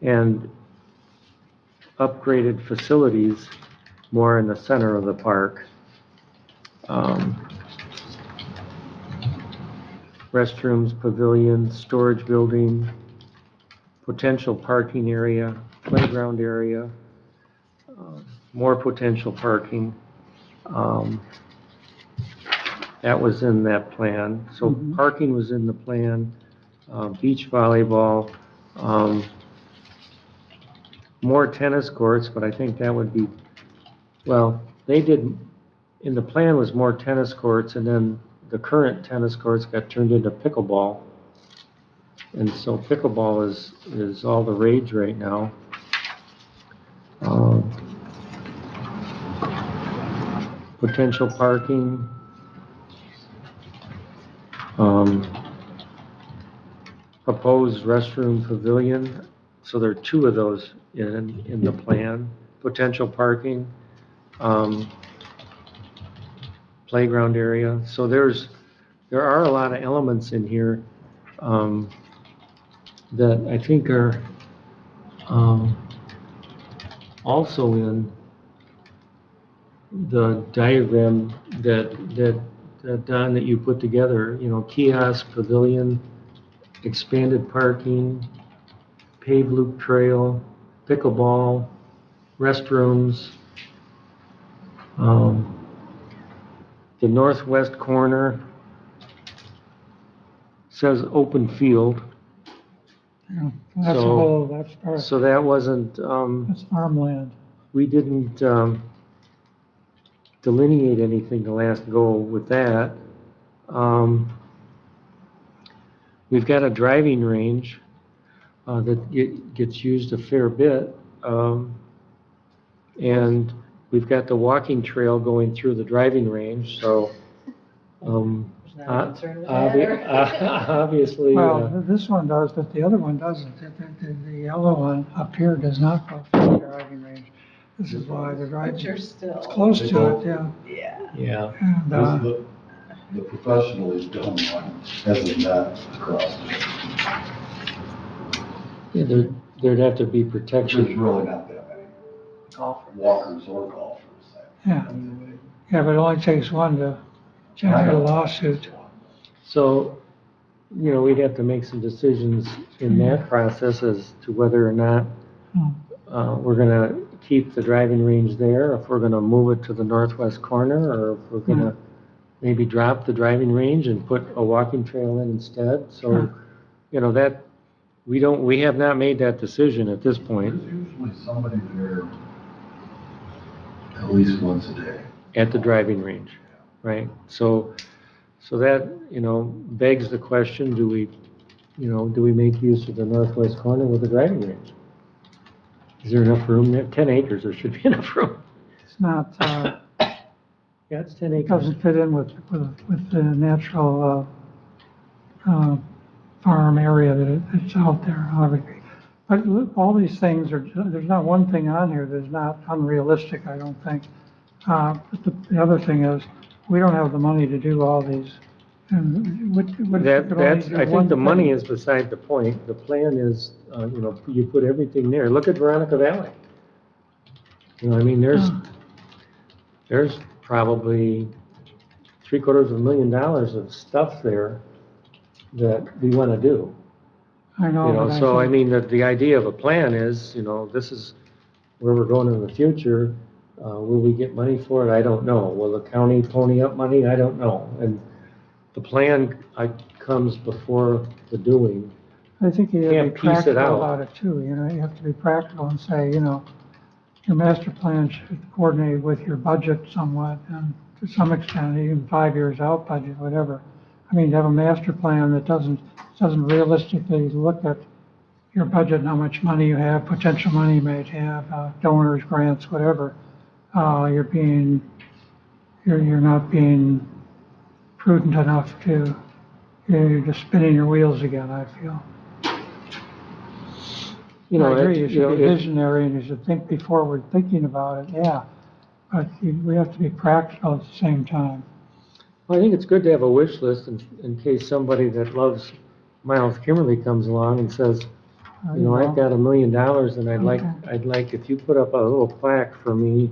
and upgraded facilities more in the center of the park. Restrooms, pavilion, storage building, potential parking area, playground area, more potential parking. That was in that plan. So parking was in the plan, beach volleyball, more tennis courts, but I think that would be, well, they did, in the plan was more tennis courts, and then the current tennis courts got turned into pickleball. And so pickleball is all the rage right now. Potential parking. Proposed restroom pavilion. So there are two of those in the plan. Potential parking. Playground area. So there are a lot of elements in here that I think are also in the diagram that Don, that you put together. You know, kiosk, pavilion, expanded parking, paved loop trail, pickleball, restrooms. The northwest corner says open field. Yeah, that's a So- whole, that's part, So that wasn't, that's farmland. we didn't delineate anything to last go with that. We've got a driving range that gets used a fair bit. And we've got the walking trail going through the driving range, so There's not a concern with that, or? obviously, Well, this one does, but the other one doesn't. The yellow one up here does not go through the driving range. This is why the But driving, you're still. it's close to it, yeah. Yeah. yeah. And, The professionally done one has a net across it. Yeah, there'd have to be There's protection. really not that many Golfers. walkers or golfers. yeah, Yeah, but it only takes one to generate a lawsuit. So, we'd have to make some decisions in that process as to whether or not we're gonna keep the driving range there, if we're gonna move it to the northwest corner, or if we're gonna maybe drop the driving range and put a walking trail in instead. So, that, we have not made that decision at this point. There's usually somebody there at least once a day. At the driving range, right? So that, begs the question, do we make use of the northwest corner with the driving range? Is there enough room there? 10 acres, there should be enough room. It's not, Yeah, it's 10 it acres. doesn't fit in with the natural, farm area it's out there. I would agree. But look, all these things there's not one thing on here that's not unrealistic, I don't think. But the other thing is, we don't have the money to do all these. And if you could only That's, do I one think the money thing- is beside the point. The plan is, you put everything there. Look at Veronica Valley. I mean, there's probably $750,000 of stuff there that we want to do. I know, but So I think- mean, the idea of a plan is, this is where we're going in the future. Will we get money for it? I don't know. Will the county pony up money? I don't know. And the plan comes before the doing. I think you have to Can't be piece it practical out. about it too, you have to be practical and say, your master plan should coordinate with your budget somewhat, and to some extent, even 5 years out budget, whatever. I mean, to have a master plan that doesn't realistically look at your budget and how much money you have, potential money you might have, donors, grants, whatever, you're not being prudent enough you're just spinning your wheels again, I feel. I agree, you should be visionary and you should think before we're thinking about it, yeah. But we have to be practical at the same time. Well, I think it's good to have a wish list in case somebody that loves Myles Kimmerly comes along and says, I've got $1 million and I'd like if you put up a little plaque for me.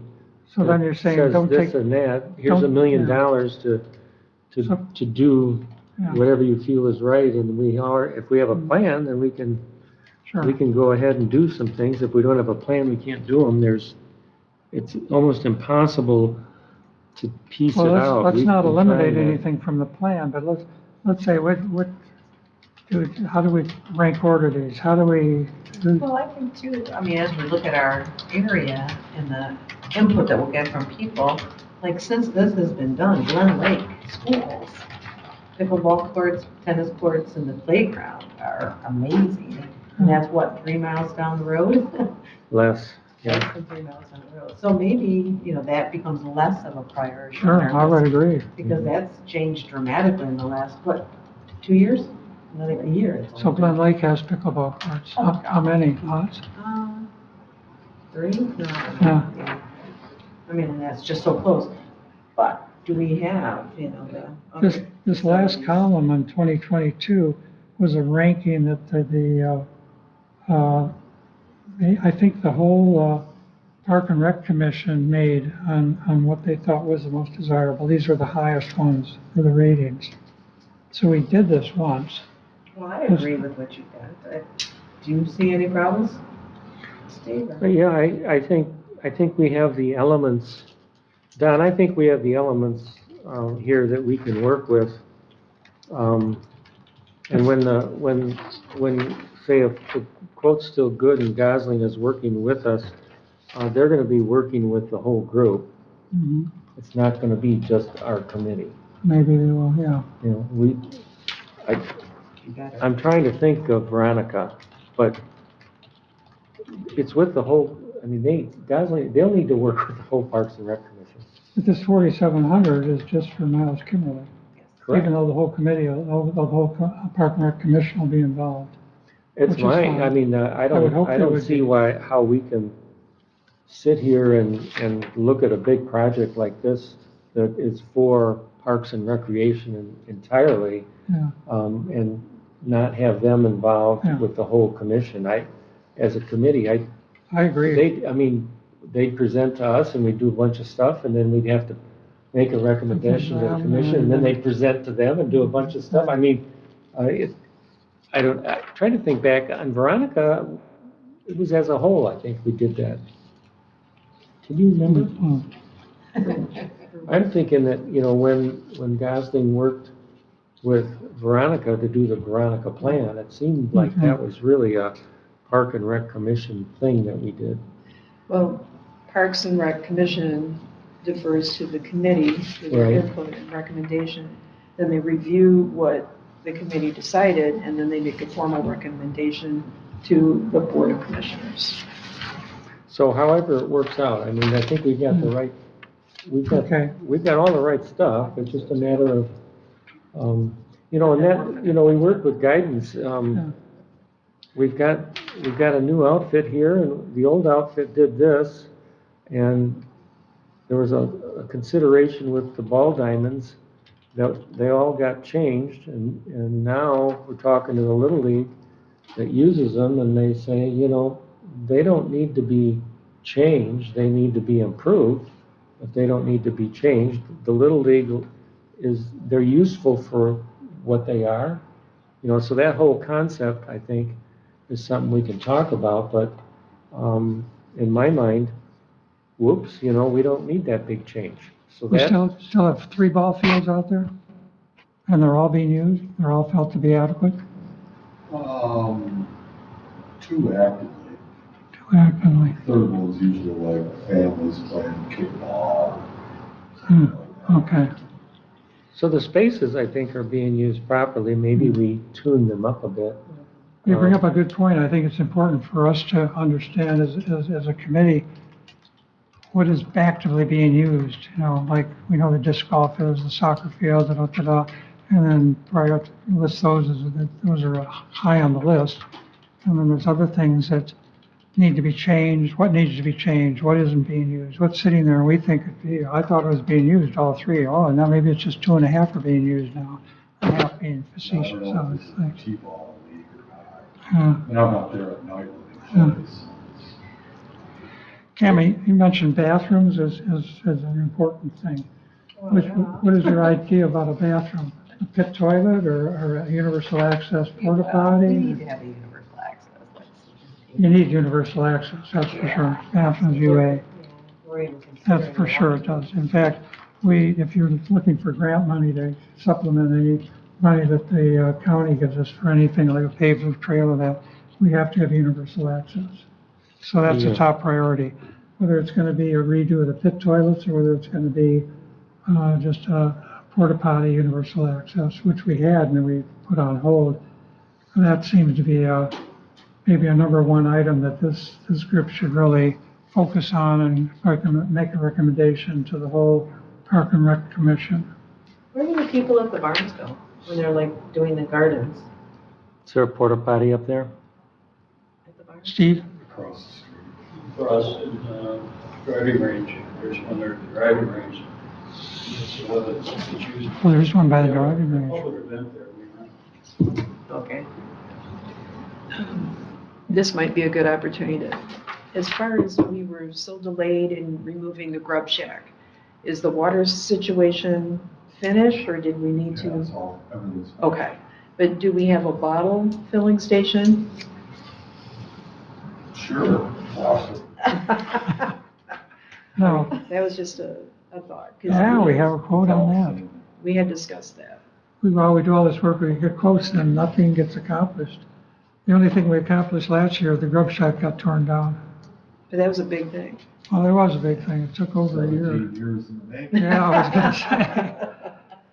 So then that you're saying, says don't this take, and that. Here's $1 don't- million yeah. to do Yeah. whatever you feel is right. And if we have a plan, then we can sure. go ahead and do some things. If we don't have a plan, we can't do them. It's almost impossible to piece it Well, out. let's We've not been eliminate trying to- anything from the plan, but let's say, how do we rank order these? How do we, Well, I think too, I mean, as we look at our area and the input that we'll get from people, like since this has been done, Glen Lake schools, pickleball courts, tennis courts, and the playground are amazing. And that's what, 3 miles down the road? Less. Less than 3 miles down the road. So maybe, that becomes less of a priority. on sure, our I would list, agree. Because that's changed dramatically in the last, 2 years? Not even a year. it's So only Glen Lake has pickleball courts. How many? Lots? 3? No, Yeah. I mean, and that's just so close. But do we have, the. This last column on 2022 was a ranking that I think the whole Park and Rec Commission made on what they thought was the most desirable. These were the highest ones for the ratings. So we did this once. Well, I agree with what you got. Do you see any problems, Steve? But yeah, I think we have the elements, Don, I think we have the elements here that we can work with. And when say if the quote's still good and Gosling is working with us, they're gonna be working with the whole group. Mhm. It's not gonna be just our committee. Maybe they will, yeah. I'm trying to think of Veronica, but it's with the whole, I mean, they'll need to work with the whole Parks and Rec Commission. But this 4,700 is just for Myles Kimmerly. Correct. Even though the whole committee, the whole Park and Rec Commission will be involved. It's which is fine. I mean, I would hope don't they would see be. how we can sit here and look at a big project like this that is for Parks and Recreation entirely, Yeah. and not have them involved Yeah. with the whole commission. As a committee, I agree. they'd present to us and we'd do a bunch of stuff and then we'd have to make a recommendation to the commission, and then they present to them and do a bunch of stuff. I mean, I'm trying to think back on Veronica, it was as a whole, I think we did that. Can you remember? I'm thinking that, when Gosling worked with Veronica to do the Veronica plan, it seemed like that was really a Park and Rec Commission thing that we did. Well, Parks and Rec Commission defers to the committee for their Right. input and recommendation. Then they review what the committee decided, and then they make a formal recommendation to the Board of Commissioners. So however it works out, I mean, I think we've got the right, Okay. we've got all the right stuff. It's just a matter of, and that, we work with guidance. We've got a new outfit here, and the old outfit did this, and there was a consideration with the ball diamonds that they all got changed, and now we're talking to the Little League that uses them, and they say, they don't need to be changed, they need to be improved, but they don't need to be changed. The Little League they're useful for what they are, so that whole concept, I think, is something we can talk about, but in my mind, whoops, we don't need that big change. So We that, still have 3 ball fields out there, and they're all being used, they're all felt to be adequate. 2 actively. Actively. Third one's usually like families playing kickball. Okay. so the spaces, I think, are being used properly. Maybe we tune them up a bit. You bring up a good point. I think it's important for us to understand as a committee what is actively being used. Like we know the disc golf is, the soccer field, and then list those those are high on the list. And then there's other things that need to be changed. What needs to be changed? What isn't being used? What's sitting there? And we think I thought it was being used, all 3. Oh, and now maybe it's just 2.5 are being used now. I'm not being facetious. I don't So know if it's it's like, a T-ball league or not. And I'm out there at night when they play, so it's- Cammie, you mentioned bathrooms as an important thing. What is your idea about a bathroom? A pit toilet or a universal access porta We potty? need to have a universal access. You need universal access, that's for sure. Bathrooms, UA, We're even that's considering for sure it one. does. In fact, if you're looking for grant money to supplement any money that the county gives us for anything like a paved roof trail or that, we have to have universal access. So that's a Yeah. top priority. Whether it's going to be a redo of the pit toilets or whether it's going to be just a porta potty universal access, which we had and then we put on hold. That seems to be maybe a number 1 item that this group should really focus on and make a recommendation to the whole Park and Rec Commission. Where do the people at the barns go when they're like doing the gardens Is there a porta potty up there? at the barns? Steve? across the street. For us, driving range, there's one there at the driving range. It's used. Well, there's one by the driving range. Public event there, we rent. Okay. This might be a good opportunity to, as far as we were so delayed in removing the grub shack, is the water situation finished, or did we need Yeah, it's to? all, everything's. Okay, but do we have a bottle filling station? Sure. Awesome. No. That was just a thought. 'cause Yeah, we have a quote on that. We had discussed that. We do all this work, we get quotes, and nothing gets accomplished. The only thing we accomplished last year, the grub shack got torn down. But that was a big thing. Well, it was a big thing. It took over a year. 17 years in the making. Yeah, I was gonna say.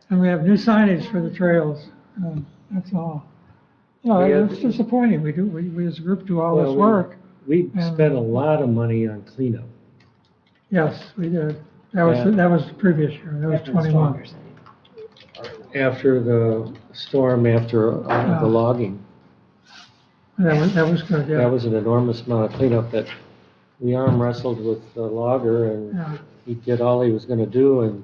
And we have new signage for the trails. That's all. It's disappointing. We as a group do all this work. We spent a lot of money on cleanup. Yes, we did. That was the previous year. That was 21. After the storm, after the logging. That was good, yeah. That was an enormous amount of cleanup that we arm wrestled with the logger, and Yeah. he did all he was gonna do, and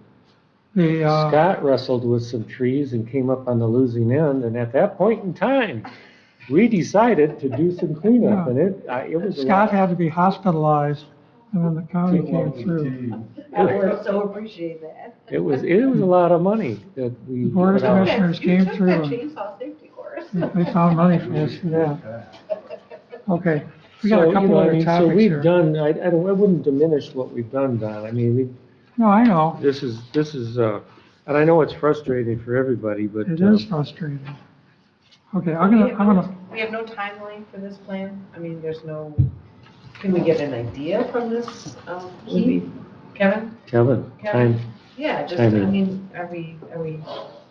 The, Scott wrestled with some trees and came up on the losing end, and at that point in time, we decided to do some cleanup, Yeah. and it was a Scott lot. had to be hospitalized and then the county came through. I would so appreciate that. It was a lot of money that we The Board of put out. Commissioners came through and Chainsaw safety course. they found money for us for that. Okay, we got So, a you couple know, I other mean, so topics we've here. done, I wouldn't diminish what we've done, Don. I mean, No, I know, this is, and I know it's frustrating for everybody, but. it is frustrating. Okay, I'm gonna, We have no timeline for this plan? I mean, there's no, can we get an idea from this, Keith? Kevin? Kevin, Kevin? time, Yeah, just, I Timing. mean, are we,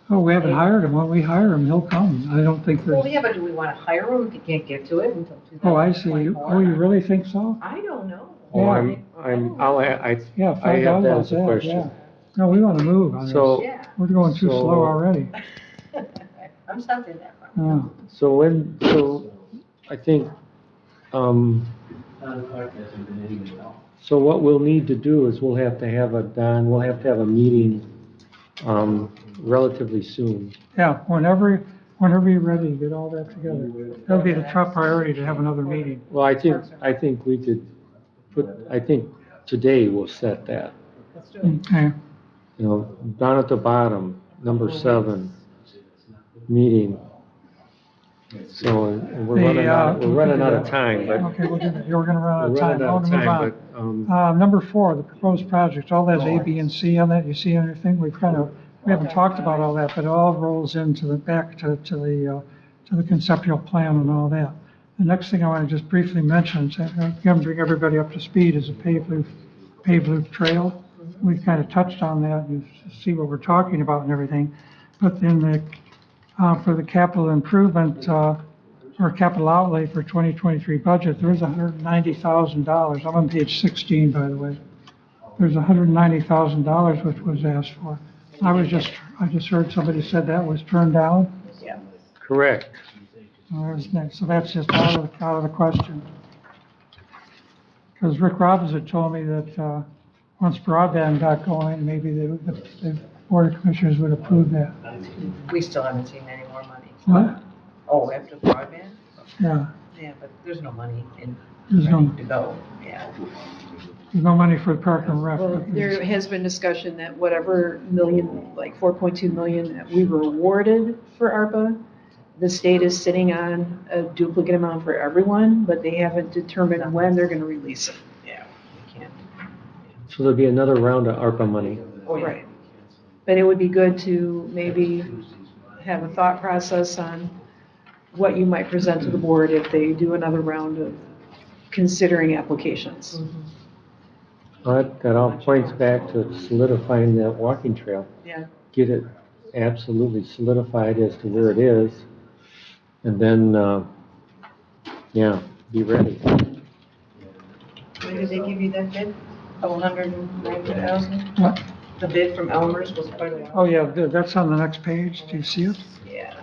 oh, we haven't hired him. When we hire him, he'll come. I don't think well, there's, yeah, but do we want to hire him if he can't get to it until oh, I see. 2024? Oh, you really think so? I don't know. oh, Yeah. I Yeah, have find out that about as a that, question. yeah. No, we want to move on this. So, Yeah, We're going too so- slow already. I'm something that. Yeah. so I think, so what we'll need to do is we'll have to have a meeting, relatively soon. Yeah, whenever you're ready to get all that together. That'll be the top priority to have another meeting. Well, I think we could I think today we'll set that. Let's do it. Okay, You know, down at the bottom, number 7, meeting. So, and we're running out of time, but okay, we'll do that. You're gonna run out we're of time. running I out want of to move time, on. but, Number 4, the proposed projects, all that's A, B, and C on that. You see anything? We haven't talked about all that, but it all rolls into the back to the conceptual plan and all that. The next thing I want to just briefly mention, again, bring everybody up to speed, is a paved loop trail. We've kind of touched on that, you see what we're talking about and everything. But then for the capital improvement, or capital outlay for 2023 budget, there is $190,000. I'm on page 16, by the way. There's $190,000 which was asked for. I just heard somebody said that was turned down. correct. So that's just out of the question. Because Rick Robbins had told me that once broadband got going, maybe the Board of Commissioners would approve that. We still haven't seen any more money. What? Oh, after broadband? Yeah, Yeah, but there's no money in, there's ready no, to go, yeah. there's no money for Park and Rec. Well, there has been discussion that whatever million, like 4.2 million that we were awarded for ARPA, the state is sitting on a duplicate amount for everyone, but they haven't determined when they're gonna release it. Yeah, we can't. So there'll be another round of ARPA money. Oh, yeah. Right. But it would be good to maybe have a thought process on what you might present to the board if they do another round of considering applications. That all points back to solidifying that walking trail. Yeah. Get it absolutely solidified as to where it is, and then, be ready. When did they give you that bid? 190,000? What? The bid from Elmer's was quite a lot. Oh, yeah, that's on the next page. Do you see it? Yeah.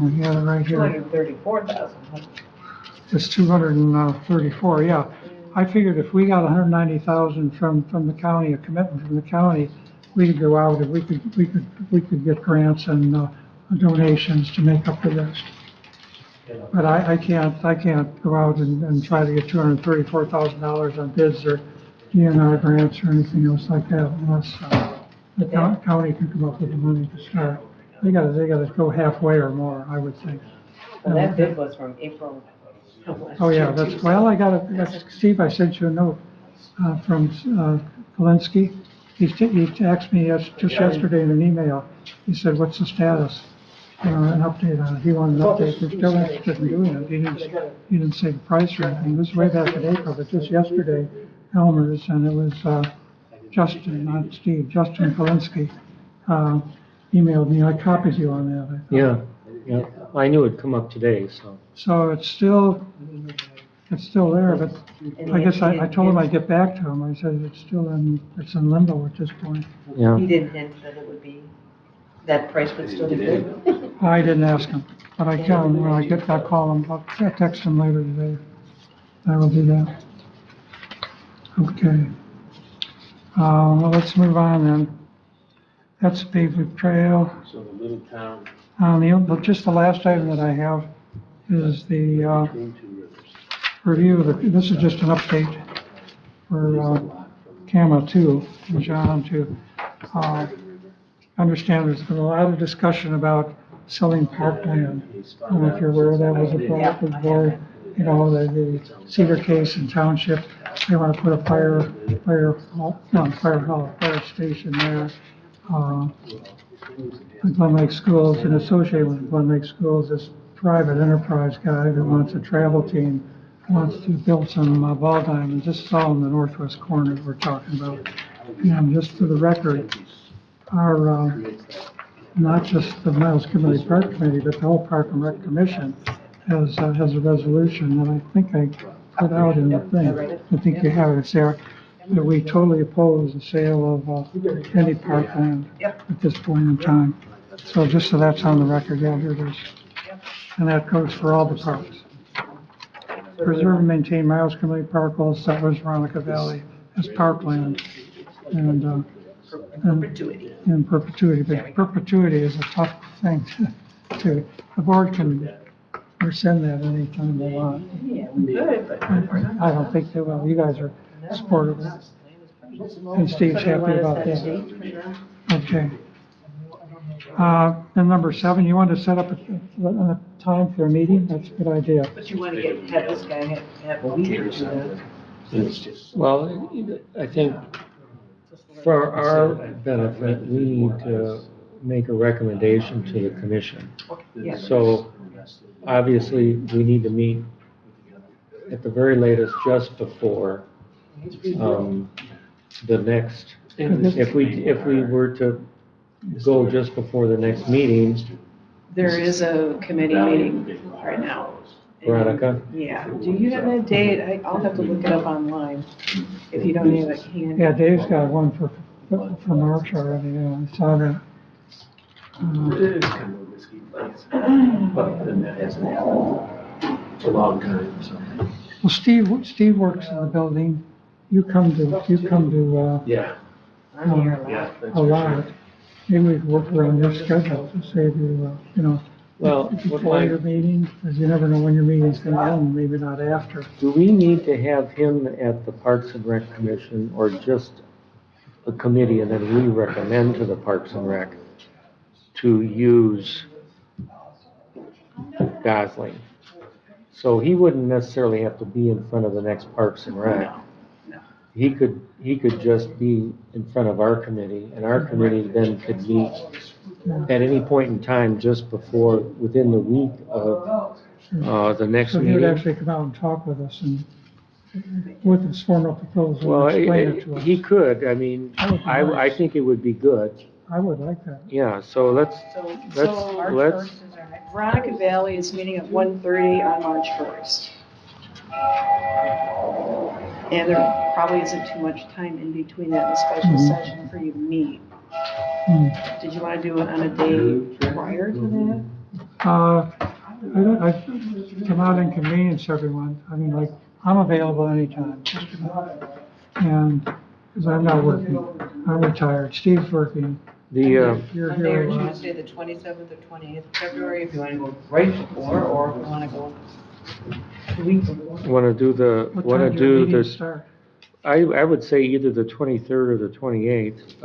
We have it right here. 234,000. It's 234, yeah. I figured if we got 190,000 from the county, a commitment from the county, we could go out and we could get grants and donations to make up the rest. But I can't go out and try to get $234,000 on bids or DNR grants or anything else like that unless the county can come up with the money to start. They gotta go halfway or more, I would think. Well, that bid was from April of last Oh, yeah, year, that's, too. well, Steve, I sent you a note from Kalinsky. He texted me just yesterday in an email. He said, what's the status? An update on it. He wanted an update. They're still interested in doing it. He didn't say the price or anything. This is way back in April, but just yesterday, Elmer's, and it was Justin, not Steve, Justin Kalinsky, emailed me. I copied you on that. I thought. Yeah, I knew it'd come up today, so. So it's still there, but I guess I told him I'd get back to him. I said it's in limbo at this point. Yeah, He didn't hint that it would be, that price would still be good. I didn't ask him, but I tell him when I'll call him, I'll text him later today. I will do that. Okay. Well, let's move on then. That's Pavement Trail. So the little town Just the last item that I have is the between two rivers. review of this is just an update Kama too, and John to, understand there's been a lot of discussion about selling parkland. I don't know if you're aware that was a brought up with the board, you know, the Cedar Case and Township, they want to put a fire station there. The Glen Lake Schools, and associated with Glen Lake Schools, this private enterprise guy that wants a travel team, wants to build some ball diamonds. This is all in the northwest corner we're talking about. And just for the record, our, not just the Myles Kimmerly Park Committee, but the whole Park and Rec Commission has a resolution that I think I put out in the thing. I think you have it, Sarah, that we totally oppose the sale of any parkland at this point in time. So just so that's on the record, yeah, here it is. And that goes for all the parks. Preserve and maintain Myles Kimmerly Park, Old Settlers, Veronica Valley as parkland. And, Perpetuity. in perpetuity, but perpetuity is a tough thing to, the board can rescind that anytime they want. Yeah, we could, but. I don't think they will, you guys are supportive of that. And Steve's happy about that. Okay. And number 7, you want to set up a time for a meeting? That's a good idea. But you want to have this guy have a week or two then. Well, I think for our benefit, we need to make a recommendation to the commission. Yeah. So obviously, we need to meet at the very latest just before the next, if we were to go just before the next meeting, There is a committee meeting right now. Veronica? Yeah, do you have that date? I'll have to look it up online if you don't have it handy. Yeah, Dave's got one for March already, yeah, I saw that. It's a long time, so. Well, Steve works in the building, you come to, Yeah. I'm here Yeah. a lot. Maybe we could work around your schedule to save you, Well, what before my, your meeting, because you never know when your meeting's gonna end, maybe not after. do we need to have him at the Parks and Rec Commission or just the committee and then we recommend to the Parks and Rec to use Gosling? So he wouldn't necessarily have to be in front of the next Parks and Rec. No. He could just be in front of our committee, and our committee then could meet at any point in time just before, within the week of, the next So he would meeting. actually come out and talk with us and with his formal proposal, Well, and explain it to us. he could, I mean, That would be I nice. think it would be good, I would like that. yeah, so let's, So let's, Veronica Valley is meeting at 1:30 on March 1st. And there probably isn't too much time in between that and the special session for you to meet. Hmm. Did you want to do it on a day prior to I come out and inconvenience everyone. I mean, like, I'm available anytime. And, because I'm not working, I'm retired, Steve's working, the, you're Monday here or a lot. Tuesday, the 27th or 28th of February, if you want to go right before, or if you want to go the week before. wanna do the, What wanna time do your do meetings this, start? I would say either the 23rd or the 28th.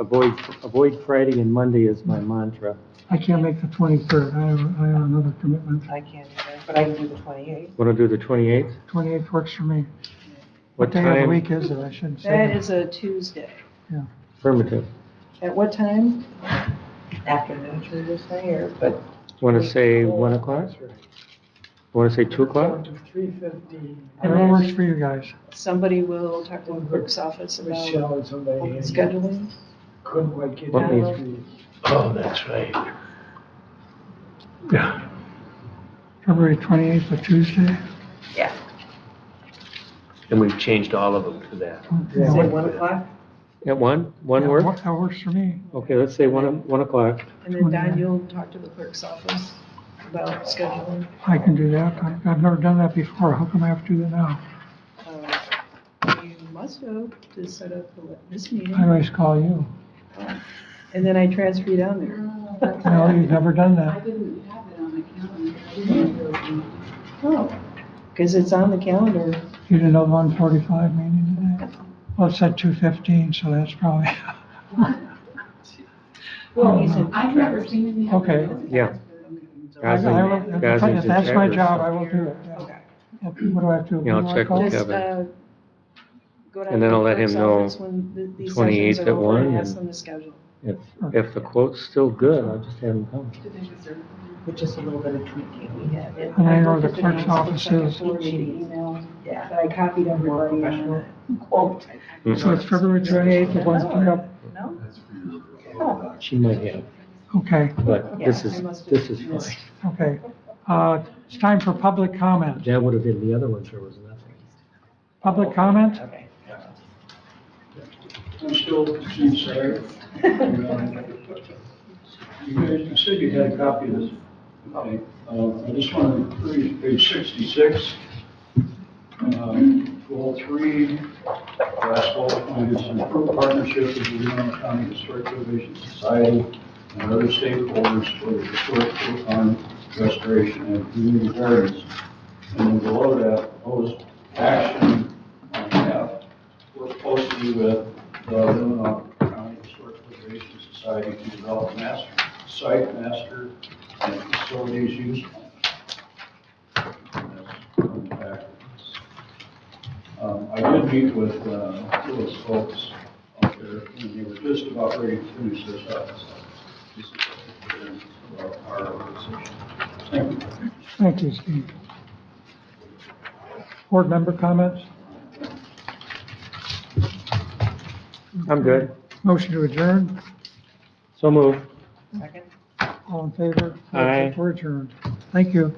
Avoid Friday and Monday is my mantra. I can't make the 23rd, I have another commitment. I can't either, but I can do the 28th. Wanna do the 28th? 28th works for me. What day of the time? week is it? I shouldn't say that? That that. is a Tuesday. Affirmative. At what time? Afternoon, should we say, or, but Wanna say 1 o'clock? Wanna say 2 o'clock? Whatever works for you guys. Somebody will talk to the clerk's office about Michelle and somebody. scheduling. Couldn't quite get Let that. me- Oh, that's right. Yeah. February 28th, a Tuesday. yeah. And we've changed all of them to that. Yeah, Say what- 1 o'clock? At 1? 1 yeah, work? That works for me. Okay, let's say 1 o'clock. And then Don, you'll talk to the clerk's office about scheduling. I can do that. I've never done that before. How come I have to do that now? You must have to set up this meeting. I always call you. And then I transfer you down there. No, you've never done that. didn't have it on my calendar. Oh, because it's on the calendar. You didn't know 1:45 meeting today? Well, it said 2:15, so that's probably, Well, he said, I've never seen it. Okay. Yeah. I will- Gosling's if in that's my Traverse, job, so- I will do it. yeah. Okay. What do I have to? Yeah, I'll who do I check call? with Just, Kevin. go down And then to I'll the let him clerk's know office when these 28th sessions are at over and 1 ask and- them to schedule. If the quote's still good, I'll just have him come. with just a little bit of tweaking we had. And I know the clerk's office is, Forwarded the email Yeah. that I copied More everybody professional. on. Quote. so it's February 28th at 1 p.m. No? That's for you. She might have, Okay, but this I is, must have this is missed. fine. okay. It's time for public comment. That would have been the other ones, there was nothing. Public comment? Okay. I'm still Chief Shire. You said you had a copy of this. Okay. I just want to read page 66. Goal 3, last bullet point is improve partnership with the Leelanau County Historic Preservation Society and other stakeholders for the historic Coal Farm restoration and community gardens. And then below that, proposed action on F, work closely with the Leelanau County Historic Preservation Society to develop master, site master and facilities use plan. And that's on the back. I did meet with those folks out there, and they were just about ready to finish this up. So this is what they're doing about our organization. Thank you. Thank you, Steve. Board member comments? I'm good. Motion to adjourn? So move. Second? All in favor? Aye. We're adjourned. Thank you.